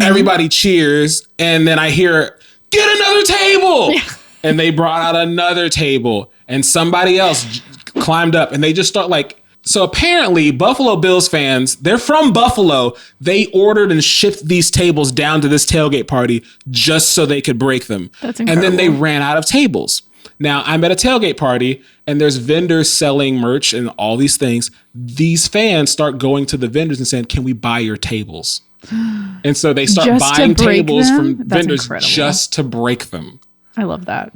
Everybody cheers. And then I hear, get another table. And they brought out another table, and somebody else climbed up, and they just start like, so apparently Buffalo Bills fans, they're from Buffalo. They ordered and shipped these tables down to this tailgate party just so they could break them. That's and incredible. then they ran out of tables. Now, I'm at a tailgate party, and there's vendors selling merch and all these things. These fans start going to the vendors and saying, can we buy your tables? And so they start Just to buying break tables them? from That's vendors incredible. just to break them. I love that.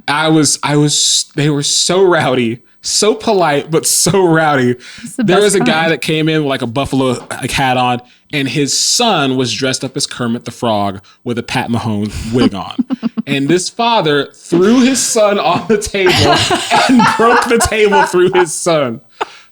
They were so rowdy, so polite, but so rowdy. There was a guy that came in with like a buffalo hat on, and his son was dressed up as Kermit the Frog with a Pat Mahomes wig on. And this father threw his son on the table and broke the table through his son.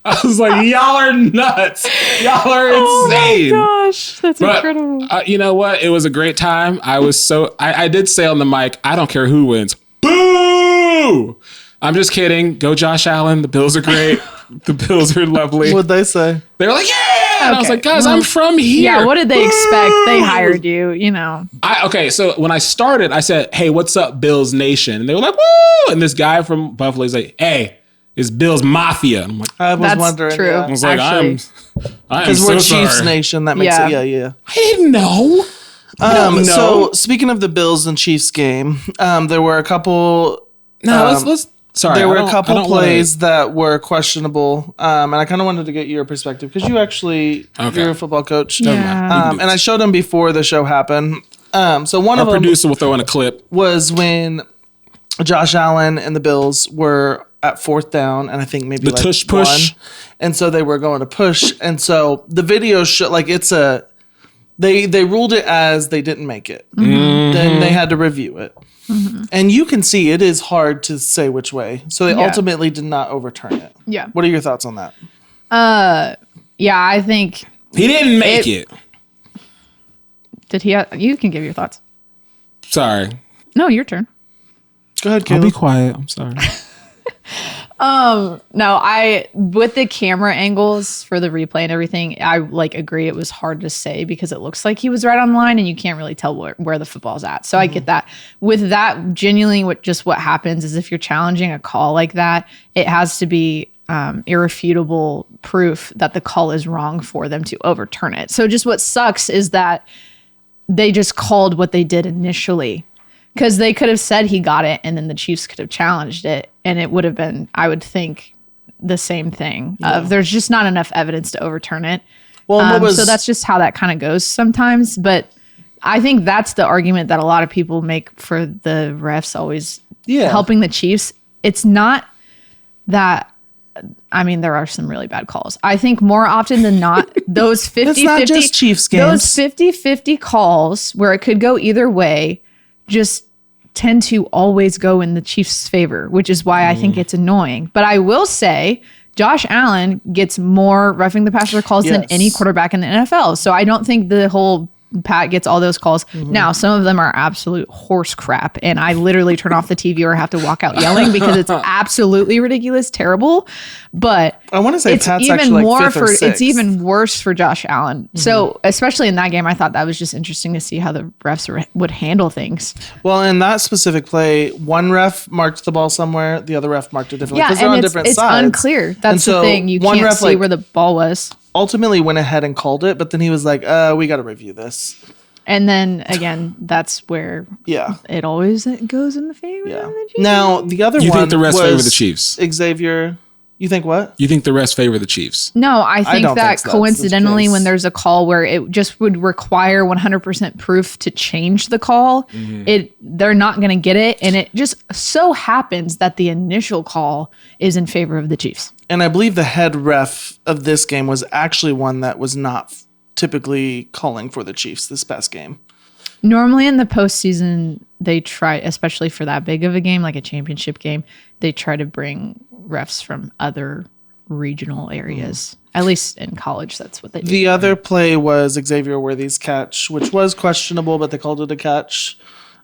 I was like, y'all are nuts. Y'all are insane. Oh my gosh, that's incredible. You know what? It was a great time. I did say on the mic, I don't care who wins. Boo! I'm just kidding. Go Josh Allen. The Bills are great. The Bills are lovely. What'd they say? They were like, yeah! And I was like, guys, I'm from here. Yeah, what did they expect? They hired you, you know. Okay, so when I started, I said, hey, what's up, Bills Nation? And they were like, woo! And this guy from Buffalo is like, hey, it's Bills Mafia. And I'm like, I was That's wondering. true. Yeah. I was like, I'm Because so we're sorry. Chiefs Nation. That makes Yeah. it. Yeah. I didn't know. So speaking of the Bills and Chiefs game, there were a couple. Let's. Sorry, There were I a couple don't plays that were questionable, and I kind of wanted to get your perspective because you're a football coach. Yeah. And I showed them before the show happened. So one Our of them producer will throw in a clip. was when Josh Allen and the Bills were at fourth down, and I think maybe The like tush push. one. And so they were going to push, and so the video show like it's a. They ruled it as they didn't make it. Then they had to review it. And you can see it is hard to say which way. So they ultimately did not overturn it. Yeah. What are your thoughts on that? Yeah, I think. He didn't make it. Did he? You can give your thoughts. Sorry. No, your turn. Go ahead, I'll Caleb. be quiet. I'm sorry. No, with the camera angles for the replay and everything, I agree it was hard to say because it looks like he was right on the line and you can't really tell where the football's at. So I get that. With that, genuinely what happens is if you're challenging a call like that, it has to be irrefutable proof that the call is wrong for them to overturn it. So just what sucks is that they just called what they did initially. Because they could have said he got it, and then the Chiefs could have challenged it, and it would have been, I would think, the same thing. There's just not enough evidence to overturn it. Well, so that's just how that kind of goes sometimes. But I think that's the argument that a lot of people make for the refs always helping the Chiefs. It's not that. I mean, there are some really bad calls. I think more often than not, those 50-50 It's not just Chiefs games. Those 50-50 calls where it could go either way just tend to always go in the Chiefs' favor, which is why I think it's annoying. But I will say Josh Allen gets more roughing the passer calls than any quarterback in the NFL. So I don't think the whole Pat gets all those calls. Now, some of them are absolute horse crap, and I literally turn off the TV or have to walk out yelling because it's absolutely ridiculous, terrible. But I want to say it's Pat's even actually more like fifth or for sixth. it's even worse for Josh Allen. So especially in that game, I thought that was just interesting to see how the refs would handle things. Well, in that specific play, one ref marked the ball somewhere, the other ref marked it differently Yeah, because they're on and different it's sides. unclear. That's And so the thing. You one can't ref, see where the ball was. Ultimately went ahead and called it, but then he was like, we got to review this. And then again, that's where it always goes in the favor of the Chiefs. Now, the other You one think the refs was favor the Chiefs? Xavier, you think what? You think the refs favor the Chiefs? No, I think don't that think so. That's the coincidentally, case. when there's a call where it just would require 100% proof to change the call, they're not going to get it. And it just so happens that the initial call is in favor of the Chiefs. And I believe the head ref of this game was actually one that was not typically calling for the Chiefs this past game. Normally in the postseason, they try, especially for that big of a game, like a championship game, they try to bring refs from other regional areas. At least in college, that's what they do. The other play was Xavier Worthy's catch, which was questionable, but they called it a catch.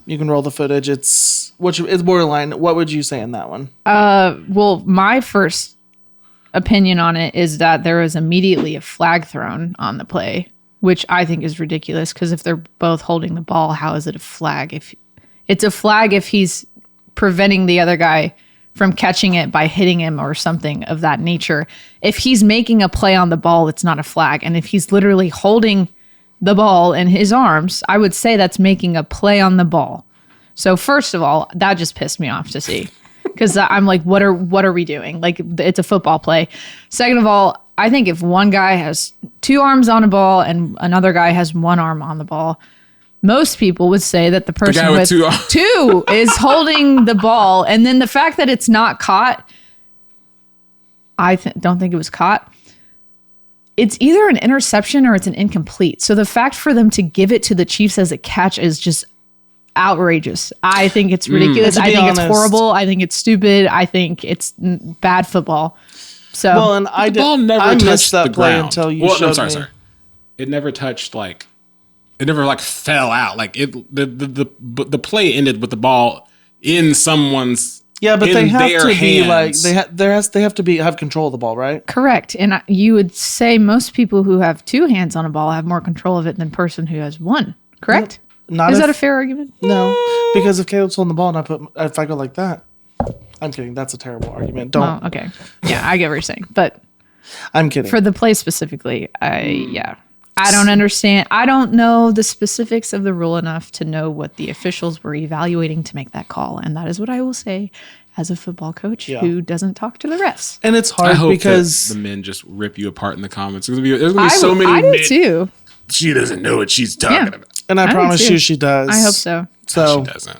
You can roll the footage. It's borderline. What would you say in that one? Well, my first opinion on it is that there was immediately a flag thrown on the play, which I think is ridiculous because if they're both holding the ball, how is it a flag? If it's a flag if he's preventing the other guy from catching it by hitting him or something of that nature. If he's making a play on the ball, it's not a flag. And if he's literally holding the ball in his arms, I would say that's making a play on the ball. So first of all, that just pissed me off to see because I'm like, what are we doing? Like, it's a football play. Second of all, I think if one guy has two arms on a ball and another guy has one arm on the ball, most people would say that the person guy with two is holding the ball. And then the fact that it's not caught, I don't think it was caught. It's either an interception or it's an incomplete. So the fact for them to give it to the Chiefs as a catch is just outrageous. I think it's ridiculous. I think it's horrible. I think it's stupid. I think it's bad football. So Well, and I The ball did. never I touched missed that the play ground. until you Well, showed no, sorry, me. sorry. It never touched it never like fell out. Like the play ended with the ball in someone's Yeah, but they in have their to be like hands. they have to have control of the ball, right? correct. And you would say most people who have two hands on a ball have more control of it than person who has one. Correct? Not Is if- that a fair argument? No, because if Caleb's holding the ball and if I go like that, I'm kidding. That's a terrible argument. Don't. Oh, okay. Yeah, I get what you're saying. But I'm kidding. for the play specifically, I don't understand. I don't know the specifics of the rule enough to know what the officials were evaluating to make that call. And that is what I will say as a football coach who doesn't talk to the refs. and it's I hard hope because that the men just rip you apart in the comments. There's gonna be so many I do men. too. She doesn't know what she's talking Yeah. about. and I do promise too. you she does. I hope so. So, She doesn't.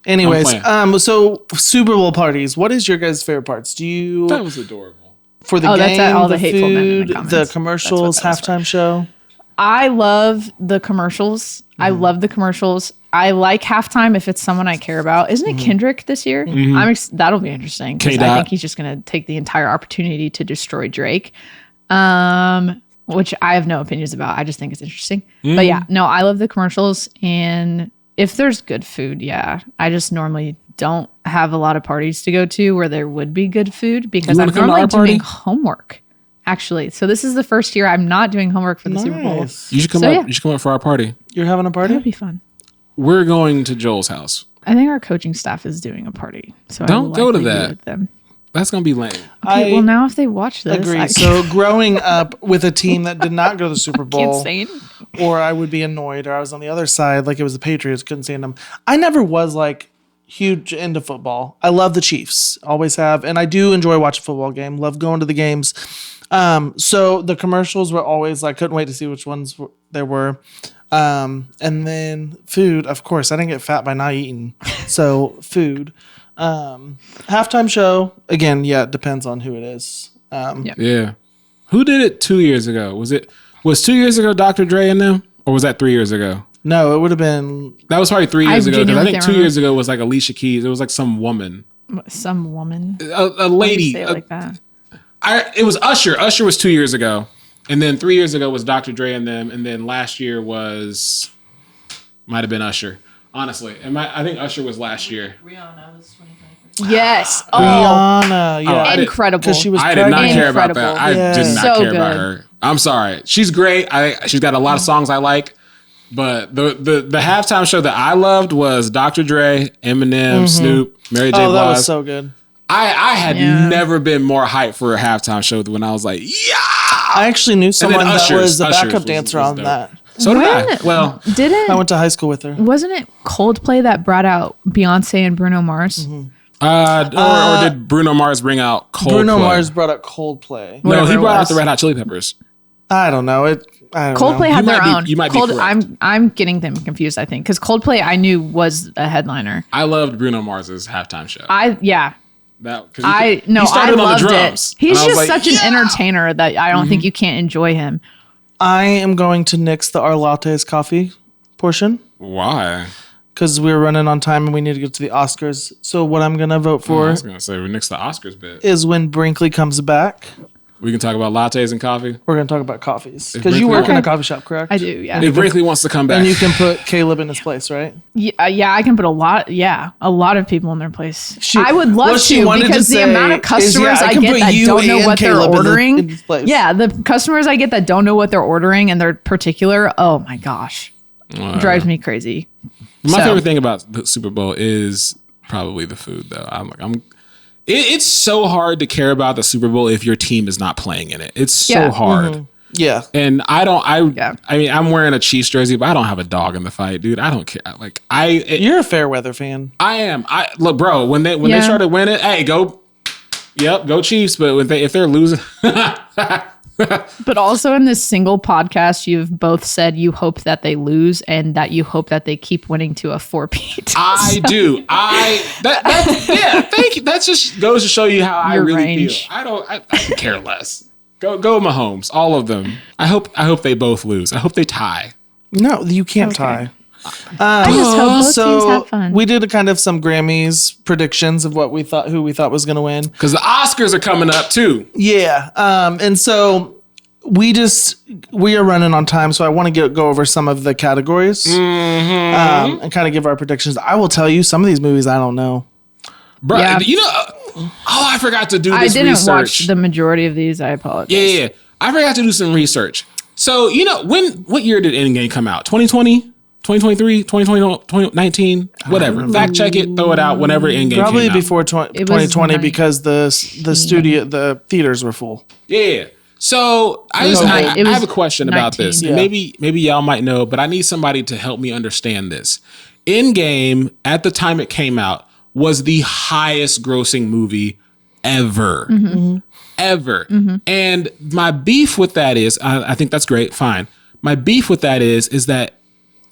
anyways, I'm playing. so Super Bowl parties. What is your guys' favorite parts? Do you That was adorable. for the Oh, that's game, all the the hateful men in the food, comments. the That's commercials, halftime show? I love the commercials. I love the commercials. I like halftime if it's someone I care about. Isn't it Kendrick this year? That'll be interesting because I K-Dot. think he's just going to take the entire opportunity to destroy Drake, which I have no opinions about. I just think it's interesting. But yeah, no, I love the commercials. And if there's good food, yeah, I just normally don't have a lot of parties to go to where there would be good food because You I'm wanna come to normally our party? doing homework. Actually, so this is the first year I'm not doing homework for the Super Bowl. Nice. You should come So, up. yeah. You should come up for our party. You're having a That party? would be fun. We're going to Joel's house. I think our coaching staff is doing a party, so I Don't will go to likely be that. with them. That's gonna be lame. Okay, well now if they watch this, Agree. I So growing up with a team that did not go to the Super can't Bowl, say anything. or I would be annoyed, or I was on the other side, like it was the Patriots, couldn't stand them. I never was like huge into football. I love the Chiefs, always have, and I do enjoy watching a football game. Love going to the games. So the commercials were always like, couldn't wait to see which ones there were. And then food, of course, I didn't get fat by not eating. So food. Halftime show, again, yeah, it depends on who it is. Yeah. Who did it 2 years ago? Was 2 years ago Dr. Dre and them, or was that 3 years ago? No, it would have been That was probably 3 years I ago. Because I genuinely think can't 2 years ago was like Alicia Keys. It was like some woman, Some woman. a Why do you lady. say it like that. It was Usher. Usher was 2 years ago, and then 3 years ago was Dr. Dre and them, and then last year might have been Usher. Honestly, I think Usher was last year. Yes. Oh, Rihanna. Yeah, I did- incredible. because she was I did not pregnant. care about that. Incredible. I Yeah. did not So care about good. her. I'm sorry. She's great. She's got a lot of songs I like. But the halftime show that I loved was Dr. Dre, Eminem, Snoop, Mary J. Oh, that Blige. was so good. I had Yeah. never been more hyped for a halftime show than when I was like, yeah. I actually knew someone that Usher's- was the Usher's backup was dancer dope. on that. So did I. When? Well, Didn't I went to high school with her. wasn't it Coldplay that brought out Beyonce and Bruno Mars? or did Bruno Mars bring out Coldplay? Bruno Mars brought up Coldplay. No, Whatever he it brought out was. the Red Hot Chili Peppers. I don't know. I don't Coldplay know. had You their might be- own. you might be correct. I'm getting them confused. I think because Coldplay I knew was a headliner. I loved Bruno Mars's halftime show. He He started on loved the drums. it. He's And I was just like, such an entertainer that I don't think you can't enjoy him. I am going to nix the Our Lattes coffee portion Why? because we're running on time and we need to get to the Oscars. So what I'm going to vote I for was gonna say we nixed the Oscars bit. is when Brinkley comes back, We can talk about lattes and coffee. we're going to talk about coffees. If Because you Brinkley- work in a Okay. coffee shop, correct? I do, yeah. If Brinkley wants to come back, And you can put Caleb in his place, right? Yeah, I can put a lot of people in their place. She- I would love what she to wanted to because the say amount of is, customers yeah, I I can get put that you don't know and what they're Caleb in ordering. his place. Yeah, the customers I get that don't know what they're ordering and they're particular. Oh my gosh, drives me crazy. my So- favorite thing about the Super Bowl is probably the food, though. It's so hard to care about the Super Bowl if your team is not playing in it. It's so Yeah. hard. Yeah. And Yeah. I mean, I'm wearing a Chiefs jersey, but I don't have a dog in the fight, dude. I don't care. Like You're a fair weather fan. I am. Look, bro. When they Yeah. started winning, hey, go Chiefs. But if they're losing, But also in this single podcast, you've both said you hope that they lose and that you hope that they keep winning to a 4-peat. I do. Thank you. That just goes to show you how I really range. feel. I could care less. Go Mahomes, all of them. I hope they both lose. I hope they tie. No, you can't tie. I just hope both teams have fun. We did some Grammys predictions of who we thought was going to win. Because the Oscars are coming up too. Yeah. And so we are running on time. So I want to go over some of the categories and kind of give our predictions. I will tell you, some of these movies I don't know. Bro, you know, I forgot to do this research. I didn't watch the majority of these. I apologize. Yeah. I forgot to do some research. So, you know, what year did Endgame come out? 2020? 2023, 2020, 2019, whatever. Fact check it, throw it out whenever Endgame came out. Probably before 2020 because the theaters were full. Yeah. So I have a question about this. Yeah. Maybe y'all might know, but I need somebody to help me understand this. Endgame, at the time it came out, was the highest grossing movie ever. Ever. And my beef with that is, I think that's great, fine. My beef with that is that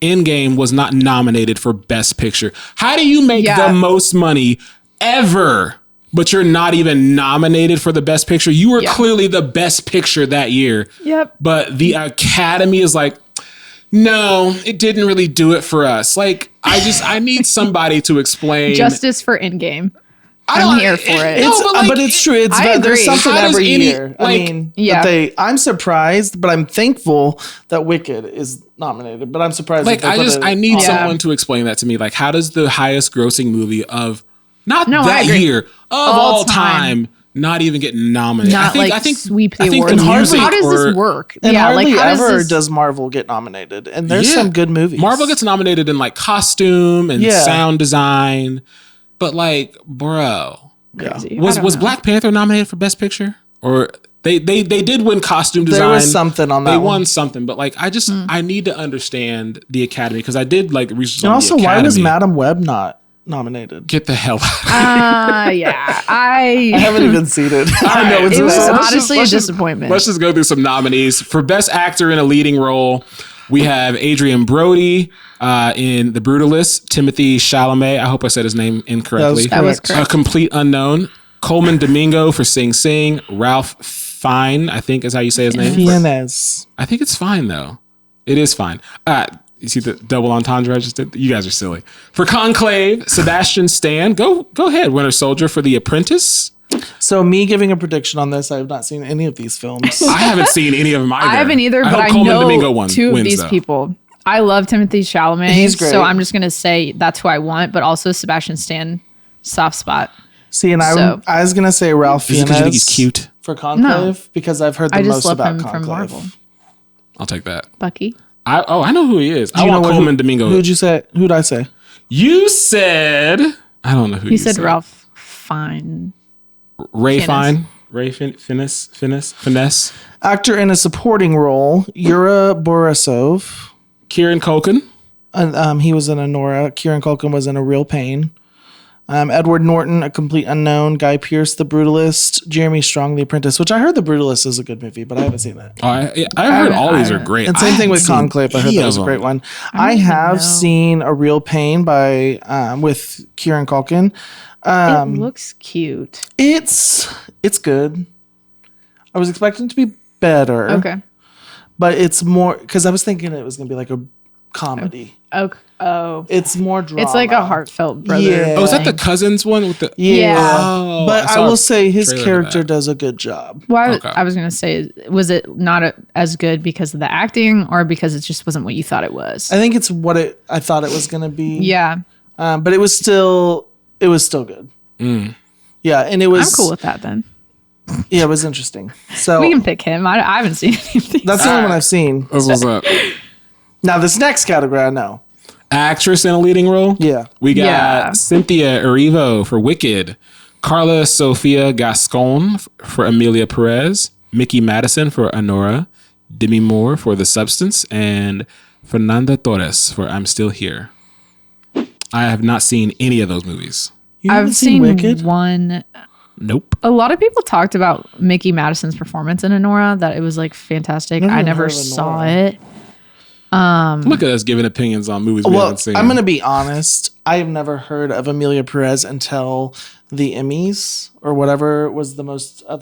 Endgame was not nominated for Best Picture. How do you make the most money ever, but you're not even nominated for the Best Picture? You were clearly the Best Picture that year. Yep. But the Academy is like, no, it didn't really do it for us. Like, I need somebody to explain. Justice for Endgame. I'm here for it. But it's true. There's something every year. I'm surprised, but I'm thankful that Wicked is nominated. But I'm surprised. I need someone to explain that to me. Like, how does the highest grossing movie of year of all time not even get nominated? I think sweep the awards. How does this work? And hardly ever does Marvel get nominated. And there's some good movies. Marvel gets nominated in like costume and sound design. But like, bro, was Black Panther nominated for Best Picture? Or they did win costume design. There was something on that. They won something, but like, I need to understand the Academy because I did like research and on also, the Academy. why was Madam Web not nominated? Get the hell out. I haven't even seen it. I know it was honestly a disappointment. Let's just go through some nominees for Best Actor in a Leading Role. We have Adrian Brody in The Brutalist, Timothy Chalamet. I hope I said his name incorrectly. That was correct. A Complete Unknown. Coleman Domingo for Sing Sing. Ralph Fiennes, I think is how you say his name. Fiennes. I think it's fine though. It is fine. You see the double entendre I just did? You guys are silly. For Conclave, Sebastian Stan. Go ahead, Winter Soldier for The Apprentice. So me giving a prediction on this, I have not seen any of these films. I haven't seen any of them either. I haven't either, but I know two of these people. I love Timothy Chalamet. He's great. So I'm just going to say that's who I want, but also Sebastian Stan, soft spot. See, and I was going to say Ralph Fiennes. Is it because you think he's cute? For Conclave? Because I've heard the most about Conclave. From Marvel. I'll take that. Bucky. I know who he is. I want Coleman Domingo. Who'd you say? Who'd I say? You said... I don't know who you said. He said Ralph Fiennes. Ray Finesse. Actor in a supporting role, Yura Borisov. Kieran Culkin. He was in Anora. Kieran Culkin was in A Real Pain. Edward Norton, A Complete Unknown. Guy Pearce, The Brutalist. Jeremy Strong, The Apprentice, which I heard The Brutalist is a good movie, but I haven't seen it. I heard all these are great. And same thing with Conclave. I heard that was a great one. I have seen A Real Pain with Kieran Culkin. It looks cute. It's good. I was expecting it to be better. Okay. But it's more because I was thinking it was gonna be like a comedy. Okay. Oh. It's more drama. It's like a heartfut brother. Yeah. Oh, is that the Cousins one with the? Yeah. Oh, but I will say his character does a good job. Well, I was gonna say, was it not as good because of the acting, or because it just wasn't what you thought it was? I think it's what I thought it was gonna be. Yeah. But it was still good. Yeah, and it was. I'm cool with that then. Yeah, it was interesting. So we can pick him. I haven't seen any of these. That's the only one I've seen. What's up? Now this next category, I know. Actress in a leading role. Yeah, we got Cynthia Erivo for Wicked, Carla Sofia Gascon for Amelia Perez, Mickey Madison for Anora, Demi Moore for The Substance, and Fernanda Torres for I'm Still Here. I have not seen any of those movies. I've seen Wicked? One. Nope. A lot of people talked about Mickey Madison's performance in Anora, that it was like fantastic. I never saw it. Look at us giving opinions on movies we haven't seen. I'm going to be honest. I've never heard of Amelia Perez until the Emmys or whatever was the most I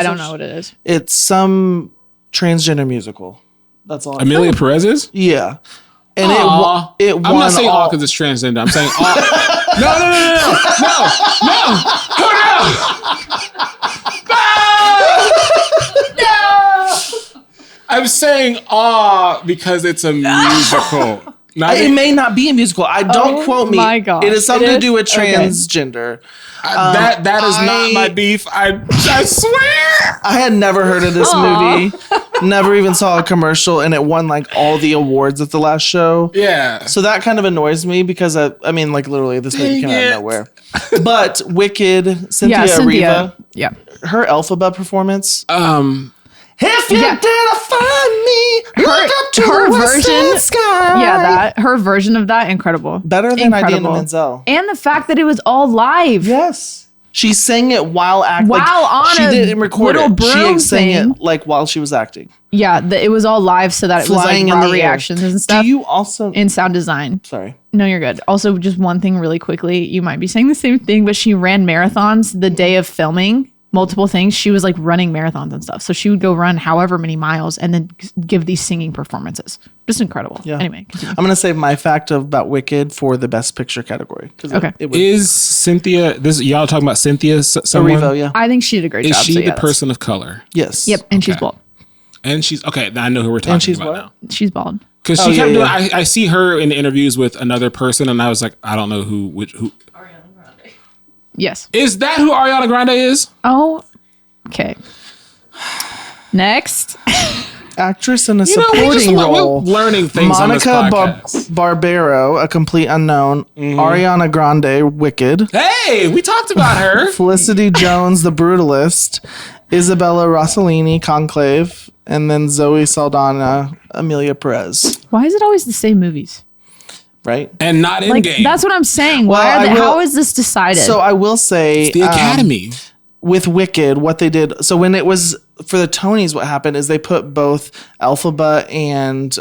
don't know what it is. It's some transgender musical. That's all. Amelia Perez is? Yeah. And it won. I'm not saying all because it's transgender. I'm saying all. No. I'm saying because it's a musical. It may not be a musical. Don't quote me. My God. It is something to do with transgender. That is not my beef. I swear. I had never heard of this movie. Never even saw a commercial, and it won like all the awards at the last show. Yeah. So that kind of annoys me because I mean, like literally, this movie came out of nowhere. But Wicked, Cynthia Erivo, Yeah. her Elphaba performance. If you didn't find me, look up to her the western sky. Yeah, her version of that, incredible. Better than Idina Menzel. And the fact that it was all live. Yes. She sang it while acting. She didn't record little it. broom She sang thing. it like while she was acting. Yeah, it was all live so that it was Flying like in raw the air. reactions and stuff. Do you also... in sound design. Sorry. No, you're good. Also, just one thing really quickly. You might be saying the same thing, but she ran marathons the day of filming. Multiple things. She was like running marathons and stuff. So she would go run however many miles and then give these singing performances. Just incredible. Yeah. Anyway, continue. I'm going to save my fact about Wicked for the best picture category. Okay. Is Cynthia, y'all talking about Cynthia someone? Erivo, yeah. I think she did a great Is job. she so the yeah, person of color? Yes. Yep. And she's bald. And she's, okay, I know who we're talking about now. She's bald. Because she kept doing, I see her in interviews with another person, and I was like, I don't know who. Ariana Grande. Yes. Is that who Ariana Grande is? Oh, okay. Next. Actress in a We're supporting role. learning things Monica on this podcast. Barbero, a complete unknown. Ariana Grande, Wicked. Hey, we talked about her. Felicity Jones, The Brutalist. Isabella Rossellini, Conclave. And then Zoe Saldana, Amelia Perez. Why is it always the same movies? Right? And not in Like, game. that's what I'm saying. Well, How is this decided? So I will say... It's the Academy. With Wicked, what they did, so when it was for the Tonys, what happened is they put both Elphaba and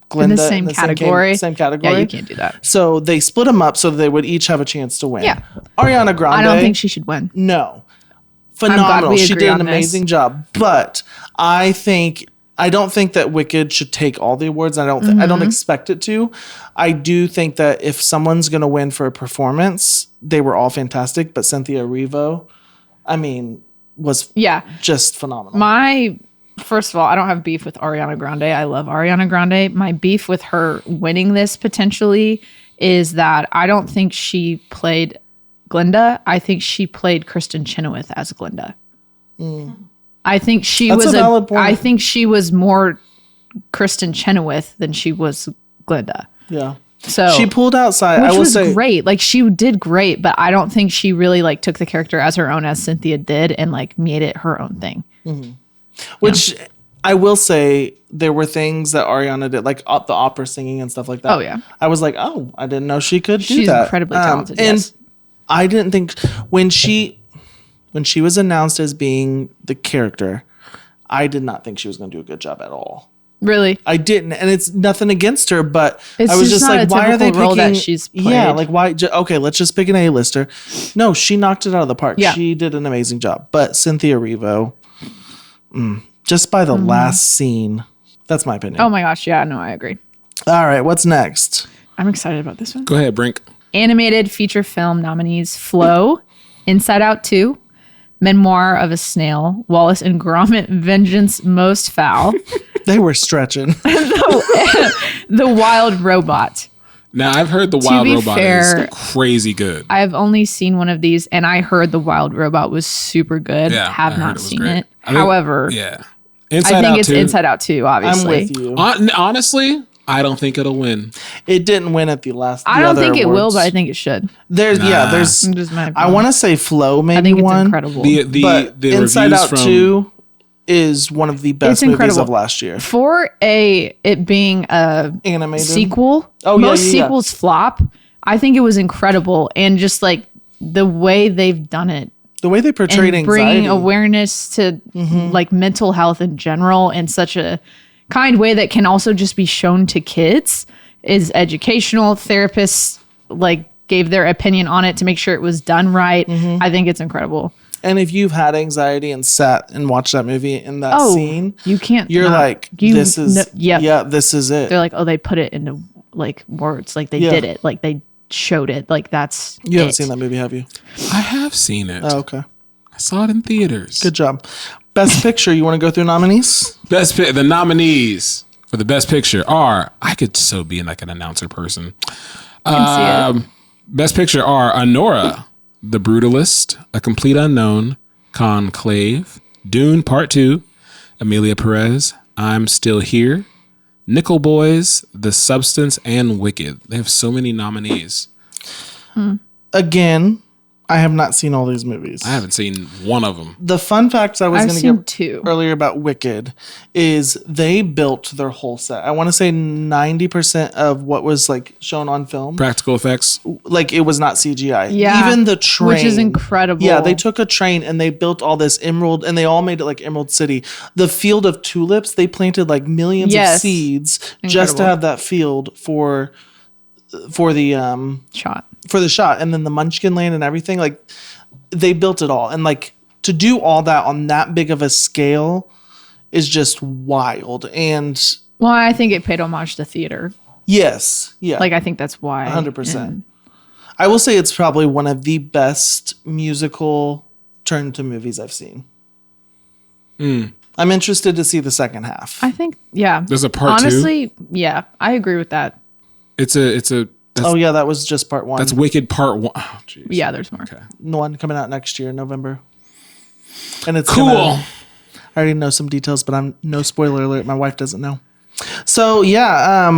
Glinda in the same category. Same category. Yeah, you can't do that. So they split them up so they would each have a chance to win. Yeah. Ariana Grande. I don't think she should win. No. glad Phenomenal. we She agree did an on this. amazing job. But I don't think that Wicked should take all the awards. I don't Mm-hmm. expect it to. I do think that if someone's going to win for a performance, they were all fantastic. But Cynthia Erivo, I mean, was just phenomenal. First of all, I don't have beef with Ariana Grande. I love Ariana Grande. My beef with her winning this potentially is that I don't think she played Glinda. I think she played Kristen Chenoweth as Glinda. I think That's a valid point. I think she was more Kristen Chenoweth than she was Glinda. Yeah. So She pulled outside. which I will was say, great. Like she did great, but I don't think she really like took the character as her own as Cynthia did and like made it her own thing. which I will say, there were things that Ariana did, like the opera singing and stuff like that. Oh, yeah. I was like, oh, I didn't know she could do She's that. incredibly talented. And yes. I didn't think when she was announced as being the character, I did not think she was going to do a good job at all. Really? I didn't, and it's nothing against her, but It's I was just just not like, a why are they typical role picking? that she's Yeah, played. like why? Okay, let's just pick an A-lister. No, she knocked it out of the park. Yeah. She did an amazing job. But Cynthia Erivo, just by the Mm-hmm. last scene, that's my opinion. Oh my gosh. Yeah, no, I agree. All right, what's next? I'm excited about this one. Go ahead, Brink. Animated feature film nominees Flow, Inside Out 2, Memoir of a Snail, Wallace and Gromit Vengeance Most Foul, They were stretching. The Wild Robot. Now, I've heard The Wild be Robot fair, is crazy good. I've only seen one of these and I heard The Wild Robot was super good. Yeah, Have I heard not it was seen great. it. I think- However, Yeah. I Inside think Out it's 2. Inside Out 2, I'm obviously. with you. Honestly, I don't think it'll win. It didn't win at the last. I the don't other think it will, awards. but I think it should. There's there's. It's just my I opinion. want to say Flow maybe I think it's won. incredible. But The Inside reviews Out from 2 is one of the best It's movies incredible. of last year. For it being a Animated sequel, Oh, yeah, most yeah, yeah. sequels flop. I think it was incredible, and just like the way they've done it The way they portrayed and bringing anxiety. awareness to like mental health in general in such a kind way that can also just be shown to kids is educational. Therapists like gave their opinion on it to make sure it was done right. I think it's incredible. And if you've had anxiety and sat and watched that movie in that scene, you can't. You're not, like, this is this is it. They're like, oh, they put it into like words, like they did it, like they showed it, like that's. You haven't seen that movie, have you? I have seen it. Oh, okay. I saw it in theaters. Good job. Best Picture. You want to go through nominees? The nominees for the Best Picture are, I could so be like an announcer person. I can see it. Best Picture are Anora, The Brutalist, A Complete Unknown, Conclave, Dune Part 2, Amelia Perez, I'm Still Here, Nickel Boys, The Substance, and Wicked. They have so many nominees. Again, I have not seen all these movies. I haven't seen one of them. The fun facts I was I've going to seen give 2 earlier about Wicked is they built their whole set. I want to say 90% of what was like shown on film, Practical effects. like it was not CGI. Yeah, Even the train, which is incredible. Yeah, they took a train and they built all this emerald, and they all made it like Emerald City. The field of tulips, they planted like millions of seeds just to Incredible. have that field for the shot. for the shot, and then the Munchkin Land and everything. Like they built it all, and like to do all that on that big of a scale is just wild. And Well, I think it paid homage to theater. yes, yeah, Like I think that's why. 100%. And I will say it's probably one of the best musical turn to movies I've seen. I'm interested to see the second half. I think There's a part 2. honestly, yeah, I agree with that. It's a. Oh yeah, that was just part one. That's Wicked Part 1. Oh, jeez. Yeah, there's more. Okay. one coming out next year, November. And it's Cool. I already know some details, but I'm no spoiler alert. My wife doesn't know. So yeah,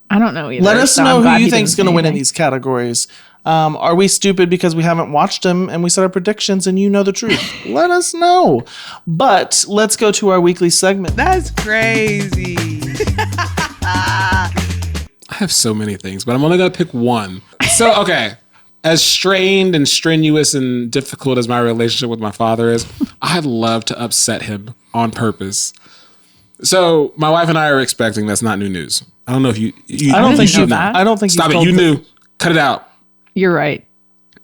I don't know either. let us so I'm know glad who you he think's didn't going to say win in anything. these categories. Are we stupid because we haven't watched them and we said our predictions and you know the truth? Let us know. But let's go to our weekly segment. That's crazy. I have so many things, but I'm only going to pick one. So, okay. As strained and strenuous and difficult as my relationship with my father is, I'd love to upset him on purpose. So, my wife and I are expecting. That's not new news. I don't know if you I don't think know you. that. I don't think Stop you've it. told You the- knew. Cut it out. You're right.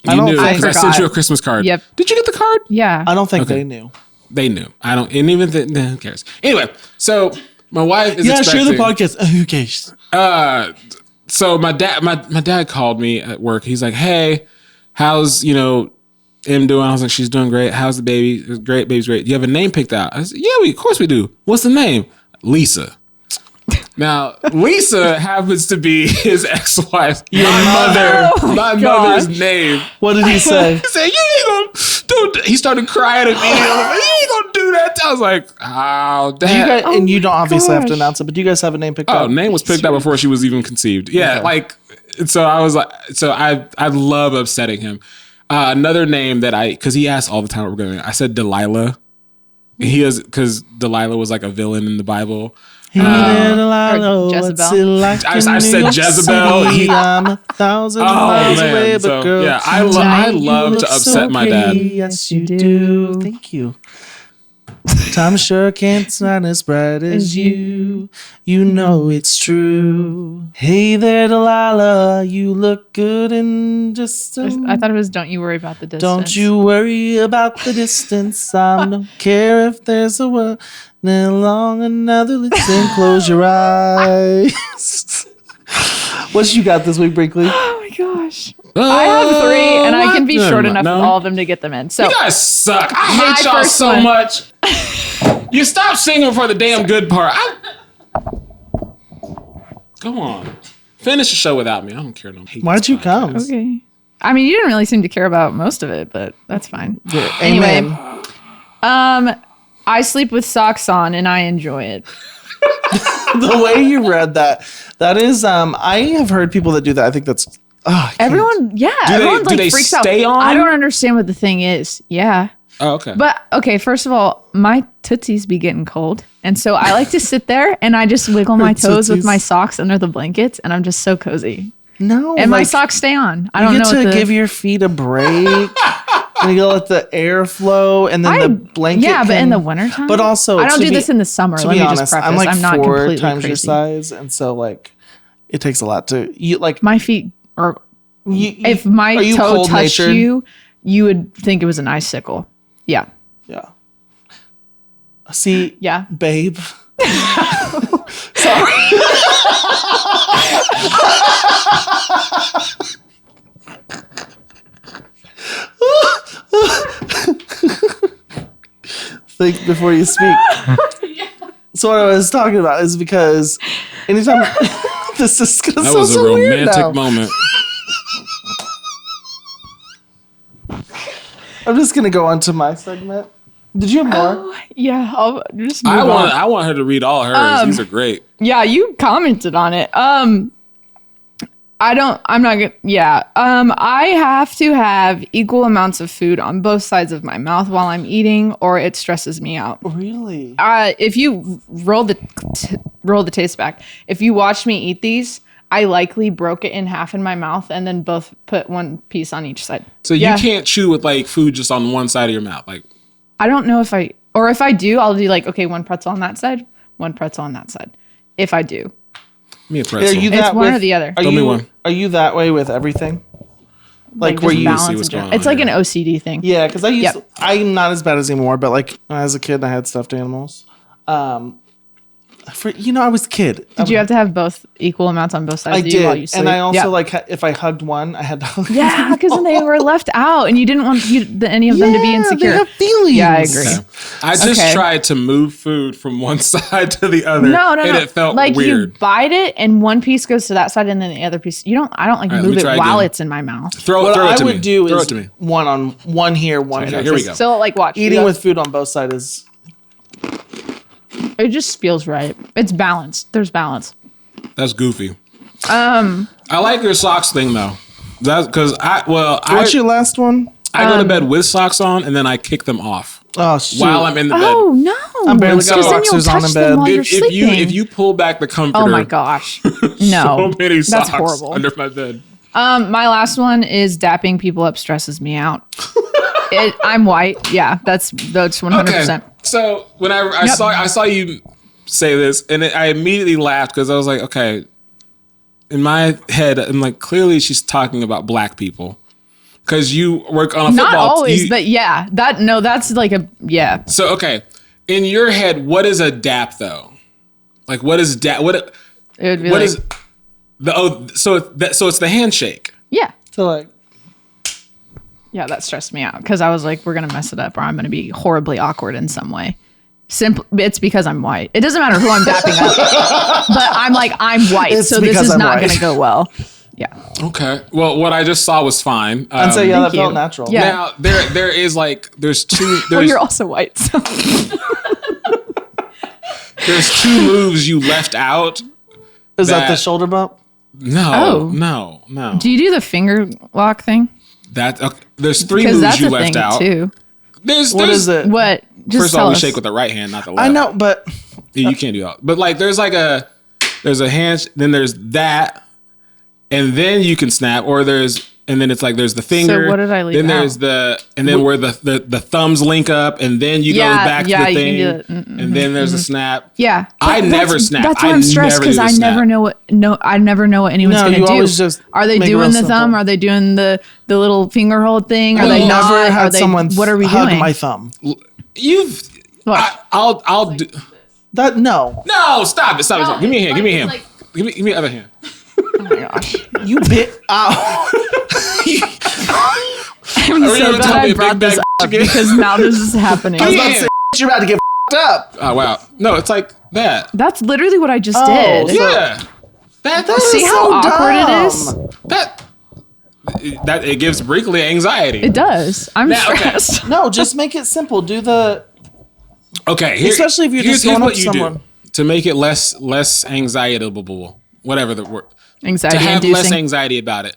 I You don't knew. think- Because I I sent you a forgot. Christmas card. Yep. Did you get the card? Yeah. I don't think Okay. they knew. They knew. I don't. And even who cares? Anyway, so my wife is Yeah, expecting. share the podcast. Who cares? So my dad called me at work. He's like, "Hey, how's Em doing?" I was like, "She's doing great. How's the baby?" "It's great, baby's great." "Do you have a name picked out?" I said, "Yeah, of course we do." "What's the name?" "Lisa." Now, Lisa happens to be his ex-wife. My mother's name. What did he say? He said, "You ain't gonna do." He started crying at me. I was like, "You ain't gonna do that." I was like, "Oh, Do you Dad." guys, and you don't obviously have to gosh. announce it, but do you guys have a name picked Oh, out? name was picked out before she was even conceived. Yeah, Okay. so I was like, I love upsetting him. Another name that because he asks all the time what we're going to. I said Delilah. He is because Delilah was like a villain in the Bible. Or Jezebel. I said Jezebel. I'm 1,000 Oh miles away, man, but so girl, yeah, I love look to so upset my pretty. dad. Yes, you do. Thank you. Time sure can't shine as bright as you. You know it's true. Hey there, Delilah. You look good in just I thought it was "Don't you worry about the distance." Don't you worry about the distance. I don't care if there's a one along another. Listen, close your eyes. What you got this week, Brinkley? Oh my gosh. I have 3, and I can be short enough No. with all of them to get them in. So You guys suck. I hate My y'all first so one. much. You stop singing for the damn good part. Go on. Finish the show without me. I don't care no. Hate Why'd this you podcast. come? okay. I mean, you didn't really seem to care about most of it, but that's fine. Amen. I sleep with socks on, and I enjoy it. The way you read that is I have heard people that do that. I think that's Everyone, everyone do they freaks out. stay on? I don't understand what the thing is. Yeah. Oh, okay. But okay, first of all, my tootsies be getting cold. And so I like to sit there and I just wiggle my toes with tootsies. my socks under the blankets and I'm just so cozy. no. And my like, socks stay on. I you don't get know to what the, give your feet a break. And you let the air flow, and then the blanket. Yeah, but in the wintertime. But also, I don't do this in the summer. To Let be me honest, just preface. I'm like I'm not 4 completely times crazy. your size, and so like it takes a lot to you. Like My feet are. If are my you toe touched cold-natured? you, you would think it was an icicle. Yeah. Yeah. See, Yeah. babe. Sorry. Think before you speak. So what I was talking about is because anytime this is gonna That sound was a so weird now. romantic moment. I'm just gonna go on to my segment. Did you have more? Yeah. I'll just move I want her to read all hers. These are great. Yeah, you commented on it. I have to have equal amounts of food on both sides of my mouth while I'm eating, or it stresses me out. Really? If you roll the taste back, if you watch me eat these, I likely broke it in half in my mouth and then both put one piece on each side. So you can't chew with like food just on one side of your mouth. Like, I don't know if I do, I'll do like, okay, one pretzel on that side, one pretzel on that side. If I do. give me a pretzel. Are you It's that one with, or the other. Are Throw me you one. Are you that way with everything? Like just where you balance see in what's general. going on It's like here. an OCD thing. Yeah, because Yep. I'm not as bad as anymore, but like when I was a kid, I had stuffed animals. I was a kid. Did you have to have both equal amounts on both sides I of you while you did, sleep? and I also Yeah. like if I hugged one, I had to hug. Yeah, because then they were left out, and you didn't want any of them to be insecure. They have feelings. Yeah, I agree. I just Okay. tried to move food from one side to the other. No, And it felt like weird. you bite it, and one piece goes to that side, and then the other piece. I don't like right, let move me it try while again. it's in my mouth. Throw What it I to would me. do Throw is it to me. one here, one here. Here we go. So like, watch Eating yeah. with food on both sides is it just feels right. It's balanced. There's balance. That's goofy. I like your socks thing though. That's because What's your last one? I go to bed with socks on and then I kick them off Oh shoot! while I'm in the bed. Oh no! I'm barely Because got then you'll boxers on touch in them bed. while you're If sleeping. you pull back the comforter, Oh my gosh! No, so many socks that's horrible. under my bed. My last one is dapping people up stresses me out. I'm white. Yeah, that's 100%. Okay. So when I saw you say this, and I immediately laughed because I was like, okay. In my head, I'm like, clearly she's talking about black people because you work on a football. Not always, you- but yeah, that's like a yeah. So okay, in your head, what is a dap though? Like, what is dap? What It would be what like, is the so it's the handshake. yeah. So like, Yeah, that stressed me out because I was like, we're gonna mess it up, or I'm gonna be horribly awkward in some way. It's because I'm white. It doesn't matter who I'm dapping up, but I'm like, I'm white, It's so this because is I'm not white. gonna go well. Yeah. Okay. Well, what I just saw was fine. I'd say yeah, that Thank felt you. natural. Yeah. Now there is like there's two Well, there's you're also white. So. there's two moves you left out. Is that the That- shoulder bump? No, Oh. no. Do you do the finger lock thing? That there's three Because moves that's you a left thing out. too. There's What is it? What? Just First of tell all, we us. shake with the right hand, not the left. I know, but You can't do that. But like, there's a hand, then there's that, and then you can snap, and then it's like there's the finger. what did I leave Then there's out? and then where the thumbs link up, and then you go Yeah, back yeah, to the you can thing, do it. and then there's a snap. Yeah, I But never that's- snap. That's why I I'm stressed never because do the I snap. never know what anyone's No, gonna you do. always just Are they make it real doing the simple. thumb? Are they doing the little finger hold thing? Are they I've not? never Are had they? someone What are we hug doing? my thumb. You've. What? I'll do. That no, No, stop it. Stop it. Give me a hand. Give me a hand. Like- Give me the other hand. Oh my gosh! you bit out. I'm Are we so gonna glad tell me I a brought big this bag up again? because now this is happening. I was Yeah. about to say you're about to get up. Oh wow. No, it's like that. That's literally what I just Oh, did. so- Yeah. That See is how so awkward it dumb. is? that it gives Brinkley anxiety. It does. I'm Now, okay. stressed. No, just make it simple. Do the Okay, Especially if you're just here's going what up to you someone. do to make it less anxiety-able, whatever the word. Anxiety To have less inducing. anxiety about it.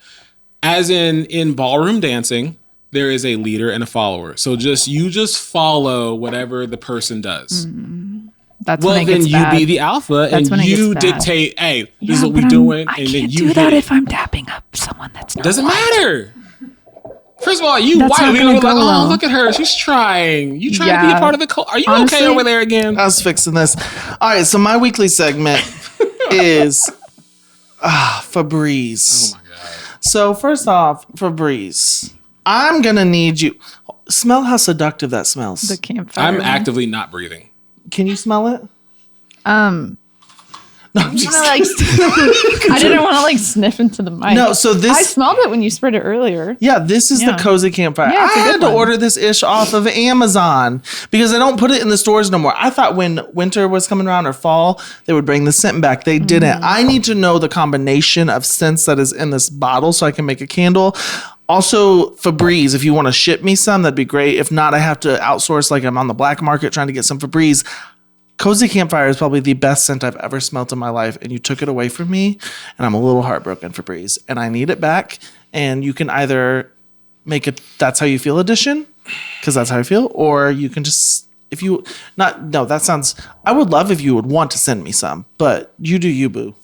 As in ballroom dancing, there is a leader and a follower. So you just follow whatever the person does. That's Well, when it then gets you bad. be the alpha That's when and it gets you bad. dictate, hey, this Yeah, is what but we're doing, I and then can't you do hit that it. if I'm dapping up someone that's not Doesn't white. matter. First of all, you That's white not people gonna like, go oh, well. look at her. She's trying. You trying to be Yeah. a part of the culture. Are you Honestly, okay over there again? I was fixing this. All right, so my weekly segment is Febreze. Oh my God. So first off, Febreze, I'm gonna need you. Smell how seductive that smells. The campfire. I'm one. actively not breathing. Can you smell it? No, I'm just I didn't want to like sniff into the mic. No, so this. I smelled it when you sprayed it earlier. Yeah, this is the Yeah. Cozy Campfire. Yeah, it's I a good had to one. order this ish off of Amazon because they don't put it in the stores no more. I thought when winter was coming around or fall, they would bring the scent back. They didn't. I need to know the combination of scents that is in this bottle so I can make a candle. Also, Febreze, if you want to ship me some, that'd be great. If not, I have to outsource, like I'm on the black market trying to get some Febreze. Cozy Campfire is probably the best scent I've ever smelled in my life, and you took it away from me, and I'm a little heartbroken, Febreze, and I need it back. And you can either make it That's How You Feel edition, because that's how I feel, or you can just, if you, not, no, that sounds, I would love if you would want to send me some, but you do you, boo.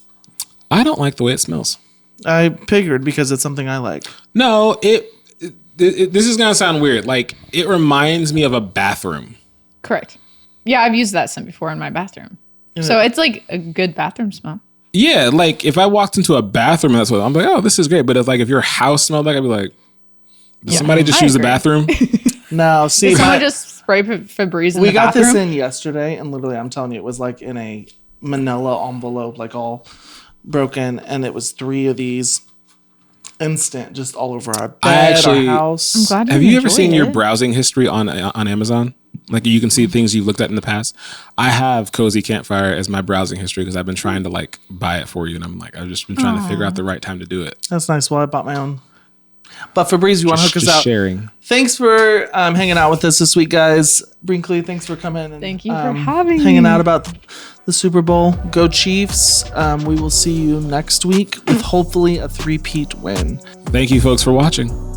I don't like the way it smells. I figured because it's something I like. No, this is going to sound weird. Like, it reminds me of a bathroom. Correct. Yeah, I've used that scent before in my bathroom. So it's like a good bathroom smell. Yeah, like if I walked into a bathroom and that's what I'm like, oh, this is great. But if like if your house smelled like, I'd be like, did somebody just I use the agree. bathroom? No, see, Did someone my- just spray Febreze in we the got bathroom? this in yesterday, and literally, I'm telling you, it was like in a manila envelope, like all broken, and it was 3 of these instant, just all over our bed, actually- our house. I'm glad Have you ever enjoyed seen your it. browsing history on Amazon? Like you can see things you've looked at in the past. I have Cozy Campfire as my browsing history because I've been trying to like buy it for you, and I'm like, I've just been trying to figure out the right time to do it. That's nice. Well, I bought my own. But Febreze, you want to hook us Just out? sharing. Thanks for hanging out with us this week, guys. Brinkley, thanks for coming. And, Thank you for having hanging me. out about the Super Bowl. Go Chiefs. We will see you next week with hopefully a 3-peat win. Thank you, folks, for watching.